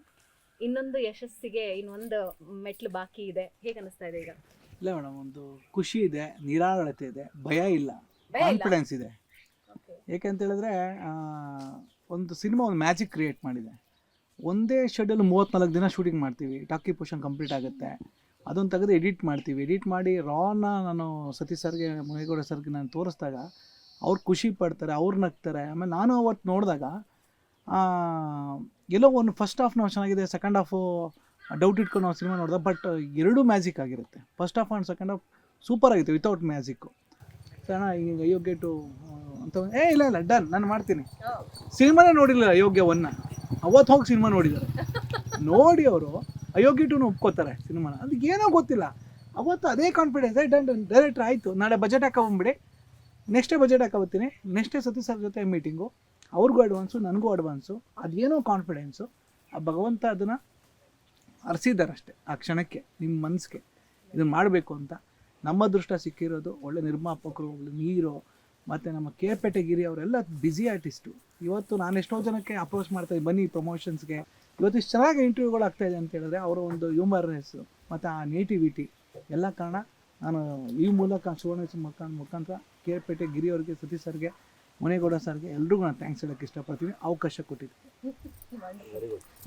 ಇನ್ನೊಂದು ಯಶಸ್ಸಿಗೆ ಇನ್ನೊಂದು ಮೆಟ್ಲು ಬಾಕಿ ಇದೆ. ಹೇಗೆ ಅನಿಸ್ತಾ ಇದೆ ಈಗ? ಇಲ್ಲ ಮೇಡಮ್, ಒಂದು ಖುಷಿ ಇದೆ, ನಿರಾಳತೆ ಇದೆ, ಭಯ ಇಲ್ಲ, ಕಾನ್ಫಿಡೆನ್ಸ್ ಇದೆ. ಏಕೆಂತ ಹೇಳಿದ್ರೆ ಒಂದು ಸಿನಿಮಾ ಒಂದು ಮ್ಯಾಜಿಕ್ ಕ್ರಿಯೇಟ್ ಮಾಡಿದೆ. ಒಂದೇ ಶೆಡ್ಯೂಲ್ 34 ದಿನ ಶೂಟಿಂಗ್ ಮಾಡ್ತೀವಿ. ಟಾಕಿ ಪೋರ್ಷನ್ ಕಂಪ್ಲೀಟ್ ಆಗುತ್ತೆ, ಅದನ್ನು ತೆಗೆದು ಎಡಿಟ್ ಮಾಡ್ತೀವಿ. ಎಡಿಟ್ ಮಾಡಿ ರಾನ ನಾನು ಸತೀಶ್ ಸರ್ಗೆ, ಮುನೇಗೌಡ ಸರ್ಗೆ ನಾನು ತೋರಿಸಿದಾಗ ಅವ್ರು ಖುಷಿ ಪಡ್ತಾರೆ, ಅವ್ರು ನಗ್ತಾರೆ. ಆಮೇಲೆ ನಾನು ಅವತ್ತು ನೋಡಿದಾಗ ಎಲ್ಲೋ ಒಂದು ಫಸ್ಟ್ ಹಾಫ್ ನಾವು ಚೆನ್ನಾಗಿದೆ, ಸೆಕೆಂಡ್ ಹಾಫು ಡೌಟ್ ಇಟ್ಕೊಂಡು ನಾವು ಸಿನಿಮಾ ನೋಡಿದೆ. ಬಟ್ ಎರಡೂ ಮ್ಯಾಜಿಕ್ ಆಗಿರುತ್ತೆ. First half and second half super ಆಗಿತ್ತು ವಿತೌಟ್ ಮ್ಯಾಜಿಕ್ಕು. ಸಣ್ಣ ಈಗ ಅಯೋಗ್ಯ 2 ಅಂತ ಇಲ್ಲ ಡನ್, ನಾನು ಮಾಡ್ತೀನಿ. ಸಿನಿಮಾನೇ ನೋಡಿಲ್ಲ ಅಯೋಗ್ಯ 1, ಅವತ್ತು ಹೋಗಿ ಸಿನಿಮಾ ನೋಡಿದ್ದಾರೆ. ನೋಡಿ ಅವರು ಅಯೋಗ್ಯ 2 ಒಪ್ಕೋತಾರೆ ಸಿನಿಮಾನ. ಅದಕ್ಕೆ ಏನೋ ಗೊತ್ತಿಲ್ಲ, ಅವತ್ತು ಅದೇ ಕಾನ್ಫಿಡೆನ್ಸ್. ಡನ್ ಡೈರೆಕ್ಟ್ರ್ ಆಯಿತು, ನಾಳೆ ಬಜೆಟ್ ಹಾಕೊಂಬಿಡಿ, ನೆಕ್ಸ್ಟೇ ಬಜೆಟ್ ಹಾಕೋತೀನಿ, ನೆಕ್ಸ್ಟೇ ಸತೀಶ್ ಸರ್ ಜೊತೆ ಮೀಟಿಂಗು, ಅವ್ರಿಗೂ ಅಡ್ವಾನ್ಸು, ನನಗೂ ಅಡ್ವಾನ್ಸು. ಅದೇನೋ ಕಾನ್ಫಿಡೆನ್ಸು. ಆ ಭಗವಂತ ಅದನ್ನು ಅರ್ಸಿದ್ದಾರೆ ಅಷ್ಟೇ ಆ ಕ್ಷಣಕ್ಕೆ, ನಿಮ್ಮ ಮನಸ್ಸಿಗೆ ಇದನ್ನು ಮಾಡಬೇಕು ಅಂತ. ನಮ್ಮ ಅದೃಷ್ಟ ಸಿಕ್ಕಿರೋದು ಒಳ್ಳೆ ನಿರ್ಮಾಪಕರು, ಒಳ್ಳೆ ನೀರು, ಮತ್ತು ನಮ್ಮ ಕೆ.ಪೇಟೆ ಗಿರಿ ಅವರೆಲ್ಲ ಬ್ಯುಸಿ ಆರ್ಟಿಸ್ಟು. ಇವತ್ತು ನಾನು ಎಷ್ಟೋ ಜನಕ್ಕೆ ಅಪ್ರೋಚ್ ಮಾಡ್ತಾಯಿದ್ದೆ, ಬನ್ನಿ ಪ್ರಮೋಷನ್ಸ್ಗೆ. ಇವತ್ತು ಇಷ್ಟು ಚೆನ್ನಾಗಿ ಇಂಟರ್ವ್ಯೂಗಳು ಆಗ್ತಾಯಿದೆ ಅಂತ ಹೇಳಿದ್ರೆ ಅವರ ಒಂದು ಹ್ಯೂಮರ್ನೆಸ್ಸು ಮತ್ತು ಆ ನೇಟಿವಿಟಿ ಎಲ್ಲ ಕಾರಣ. ನಾನು ಈ ಮೂಲಕ ಸುವರ್ಣ ಮುಖಾಂತರ ಕೆ.ಪೇಟೆ ಗಿರಿ ಅವರಿಗೆ, ಸತೀಶ್ ಸರ್ಗೆ, ಮುನೇಗೌಡ ಸರ್ಗೆ ಎಲ್ರಿಗೂ ನಾನು ಥ್ಯಾಂಕ್ಸ್ ಹೇಳೋಕ್ಕೆ ಇಷ್ಟಪಡ್ತೀನಿ, ಅವಕಾಶ ಕೊಟ್ಟಿದ್ದೆ.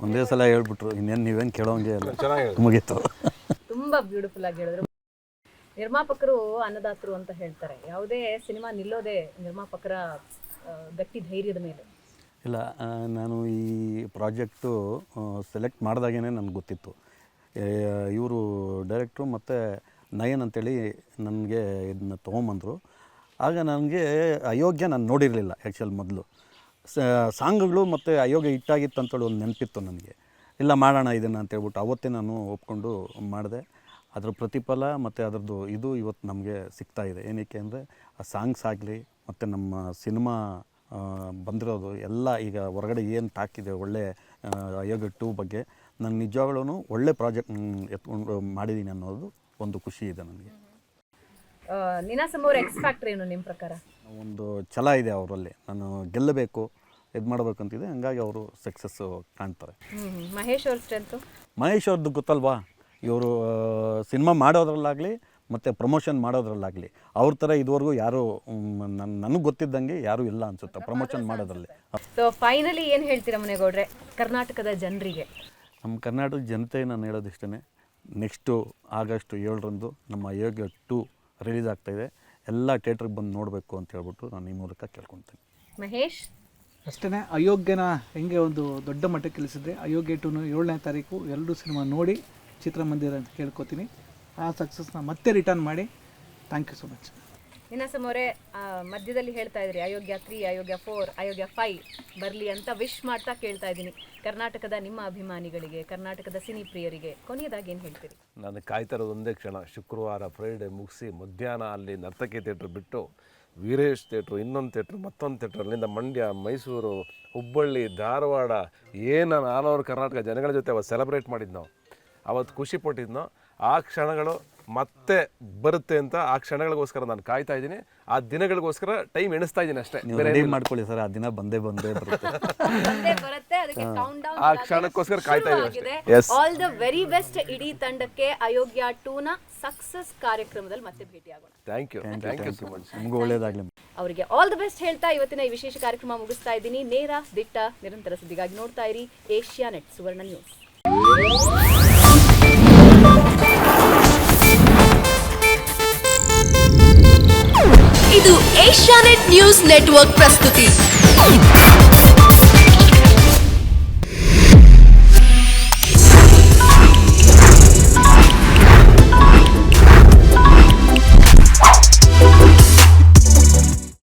ಒಂದೇ ಸಲ ಹೇಳ್ಬಿಟ್ರು, ಇನ್ನೇನು ನೀವೇನು ಕೇಳೋಂಗೆ ಮುಗೀತು. ತುಂಬ ಬ್ಯೂಟಿಫುಲ್ ಆಗಿ ಹೇಳಿದ್ರು. ನಿರ್ಮಾಪಕರು ಅನ್ನದಾತರು ಅಂತ ಹೇಳ್ತಾರೆ. ಯಾವುದೇ ಸಿನಿಮಾ ನಿಲ್ಲೋದೇ ನಿರ್ಮಾಪಕರ ಗಟ್ಟಿ ಧೈರ್ಯದ ಮೇಲೆ. ಇಲ್ಲ, ನಾನು ಈ ಪ್ರಾಜೆಕ್ಟು ಸೆಲೆಕ್ಟ್ ಮಾಡಿದಾಗೇ ನನಗೆ ಗೊತ್ತಿತ್ತು. ಇವರು ಡೈರೆಕ್ಟ್ರು ಮತ್ತು ನಯನ್ ಅಂತೇಳಿ ನನಗೆ ಇದನ್ನ ತೊಗೊಂಬಂದರು. ಆಗ ನನಗೆ ಅಯೋಗ್ಯ ನಾನು ನೋಡಿರಲಿಲ್ಲ ಆ್ಯಕ್ಚುಲಿ. ಮೊದಲು ಸಾಂಗ್ಗಳು ಮತ್ತು ಅಯೋಗ್ಯ ಹಿಟ್ಟಾಗಿತ್ತು ಅಂತೇಳಿ ಒಂದು ನೆನಪಿತ್ತು ನನಗೆ. ಇಲ್ಲ ಮಾಡೋಣ ಇದನ್ನು ಅಂತೇಳ್ಬಿಟ್ಟು ಅವತ್ತೇ ನಾನು ಒಪ್ಕೊಂಡು ಮಾಡಿದೆ. ಅದರ ಪ್ರತಿಫಲ ಮತ್ತು ಅದರದ್ದು ಇದು ಇವತ್ತು ನಮಗೆ ಸಿಗ್ತಾಯಿದೆ. ಏನಕ್ಕೆ ಅಂದರೆ ಆ ಸಾಂಗ್ಸ್ ಆಗಲಿ ಮತ್ತು ನಮ್ಮ ಸಿನಿಮಾ ಬಂದಿರೋದು ಎಲ್ಲ ಈಗ ಹೊರಗಡೆ ಏನು ಟಾಕಿದೆ ಒಳ್ಳೆ ಅಯೋಗ್ಯ 2 ಬಗ್ಗೆ, ನಾನು ನಿಜವಾಗ್ಲೂ ಒಳ್ಳೆ ಪ್ರಾಜೆಕ್ಟ್ ಎತ್ಕೊಂಡು ಮಾಡಿದ್ದೀನಿ ಅನ್ನೋದು ಒಂದು ಖುಷಿ ಇದೆ ನನಗೆ. ನೀನಾಸಂ ಅವರ ಎಕ್ಸ್ ಫ್ಯಾಕ್ಟರ್ ಏನು ನಿಮ್ಮ ಪ್ರಕಾರ? ಒಂದು ಛಲ ಇದೆ ಅವರಲ್ಲಿ, ನಾನು ಗೆಲ್ಲಬೇಕು, ಇದು ಮಾಡಬೇಕಂತಿದೆ. ಹಂಗಾಗಿ ಅವರು ಸಕ್ಸಸ್ಸು ಕಾಣ್ತಾರೆ. ಮಹೇಶ್ ಅವ್ರ ಸ್ಟ್ರೆಂತು? ಮಹೇಶ್ ಅವ್ರದ್ದು ಗೊತ್ತಲ್ವಾ, ಇವರು ಸಿನಿಮಾ ಮಾಡೋದ್ರಲ್ಲಾಗಲಿ ಮತ್ತು ಪ್ರಮೋಷನ್ ಮಾಡೋದ್ರಲ್ಲಾಗಲಿ ಅವ್ರ ಥರ ಇದುವರೆಗೂ ಯಾರು ನನಗೆ ಗೊತ್ತಿದ್ದಂಗೆ ಯಾರೂ ಇಲ್ಲ ಅನಿಸುತ್ತೆ ಪ್ರಮೋಷನ್ ಮಾಡೋದ್ರಲ್ಲಿ. ಸೊ ಫೈನಲಿ ಏನು ಹೇಳ್ತೀರಾ ಮುನೇಗೌಡ್ರೆ ಕರ್ನಾಟಕದ ಜನರಿಗೆ? ನಮ್ಮ ಕರ್ನಾಟಕದ ಜನತೆ ನಾನು ಹೇಳೋದಿಷ್ಟೇ, ನೆಕ್ಸ್ಟು ಆಗಸ್ಟ್ 7ರಂದು ನಮ್ಮ ಅಯೋಗ್ಯ 2 ರಿಲೀಸ್ ಆಗ್ತಾಯಿದೆ. ಎಲ್ಲ ಥಿಯೇಟ್ರಿಗೆ ಬಂದು ನೋಡಬೇಕು ಅಂತ ಹೇಳ್ಬಿಟ್ಟು ನಾನು ಈ ಮೂಲಕ ಕೇಳ್ಕೊತೀನಿ. ಮಹೇಶ್? ಅಷ್ಟೇ, ಅಯೋಗ್ಯನ ಹೆಂಗೆ ಒಂದು ದೊಡ್ಡ ಮಟ್ಟಕ್ಕೆ ಕೆಲಸಿದ್ರೆ ಅಯೋಗ್ಯ 2 7ನೇ ತಾರೀಕು ಎಲ್ಲರೂ ಸಿನಿಮಾ ನೋಡಿ ಚಿತ್ರಮಂದಿರ ಅಂತ ಕೇಳ್ಕೊತೀನಿ. ಆ ಸಕ್ಸಸ್ನ ಮತ್ತೆ ರಿಟರ್ನ್ ಮಾಡಿ. Thank you so much. Ninasam ಅವರೇ, ಮಧ್ಯದಲ್ಲಿ ಹೇಳ್ತಾ ಇದ್ರಿ ಅಯೋಗ್ಯ 3, ಅಯೋಗ್ಯ 4, ಅಯೋಗ್ಯ 5 ಬರಲಿ ಅಂತ ವಿಶ್ ಮಾಡ್ತಾ ಕೇಳ್ತಾ ಇದ್ದೀನಿ. ಕರ್ನಾಟಕದ ನಿಮ್ಮ ಅಭಿಮಾನಿಗಳಿಗೆ, ಕರ್ನಾಟಕದ ಸಿನಿ ಪ್ರಿಯರಿಗೆ ಕೊನೆಯದಾಗಿ ಏನು ಹೇಳ್ತೀರಿ? ನಾನು ಕಾಯ್ತಾ ಇರೋದು ಒಂದೇ ಕ್ಷಣ, ಶುಕ್ರವಾರ ಫ್ರೈಡೇ ಮುಗಿಸಿ ಮಧ್ಯಾಹ್ನ ಅಲ್ಲಿ ನರ್ತಕಿ ಥಿಯೇಟ್ರ್ ಬಿಟ್ಟು ವೀರೇಶ್ ಥಿಯೇಟ್ರು, ಇನ್ನೊಂದು ಥಿಯೇಟ್ರು, ಮತ್ತೊಂದು ಥಿಯೇಟ್ರ್, ಅಲ್ಲಿಂದ ಮಂಡ್ಯ, ಮೈಸೂರು, ಹುಬ್ಬಳ್ಳಿ, ಧಾರವಾಡ, ಏನು ಆಲ್ ಓವರ್ ಕರ್ನಾಟಕ ಜನಗಳ ಜೊತೆ ಅವತ್ತು ಸೆಲೆಬ್ರೇಟ್ ಮಾಡಿದ್ದು ನಾವು, ಅವತ್ತು ಖುಷಿ ಪಟ್ಟಿದ್ನೋ ಆ ಕ್ಷಣಗಳು ಮತ್ತೆ ಬರುತ್ತೆ ಅಂತ ಆ ಕ್ಷಣಗಳಿಗೋಸ್ಕರ ನಾನು ಕಾಯ್ತಾ ಇದ್ದೀನಿ. ಆ ದಿನಗಳಿಗೋಸ್ಕರ ಟೈಮ್ ಎಣಿಸ್ತಾ ಇದ್ದೀನಿ ಅಷ್ಟೇ. ನೀವು ರೆಡಿ ಮಾಡ್ಕೊಳ್ಳಿ ಸರ್, ಆ ದಿನ ಬಂದೇ ಬರುತ್ತೆ. ಬರುತ್ತೆ, ಅದಕ್ಕೆ ಕೌಂಟ್ ಡೌನ್ ಆ ಕ್ಷಣಕ್ಕೋಸ್ಕರ ಕಾಯ್ತಾ ಇದ್ದೀನಿ. ಆಲ್ ದ ವೆರಿ ಬೆಸ್ಟ್ ಇಡೀ ತಂಡಕ್ಕೆ. ಅಯೋಗ್ಯ 2ನ ಸಕ್ಸಸ್ ಕಾರ್ಯಕ್ರಮದಲ್ಲಿ ಮತ್ತೆ ಭೇಟಿಯಾಗೋಣ. Thank you so much. ನಿಮಗೂ ಒಳ್ಳೇದಾಗಲಿ. ಅವರಿಗೆ ಆಲ್ ದ ಬೆಸ್ಟ್ ಹೇಳ್ತಾ ಇವತ್ತಿನ ಈ ವಿಶೇಷ ಕಾರ್ಯಕ್ರಮ ಮುಗಿಸ್ತಾ ಇದ್ದೀನಿ. ನೇರ ದಿಟ್ಟ ನಿರಂತರ ಸುದ್ದಿಗಾಗಿ ನೋಡ್ತಾ ಇರಿ ಏಷ್ಯಾನೆಟ್ ಸುವರ್ಣ ನ್ಯೂಸ್. ಇದು ಏಷ್ಯಾನೆಟ್ ನ್ಯೂಸ್ ನೆಟ್ವರ್ಕ್ ಪ್ರಸ್ತುತಿ.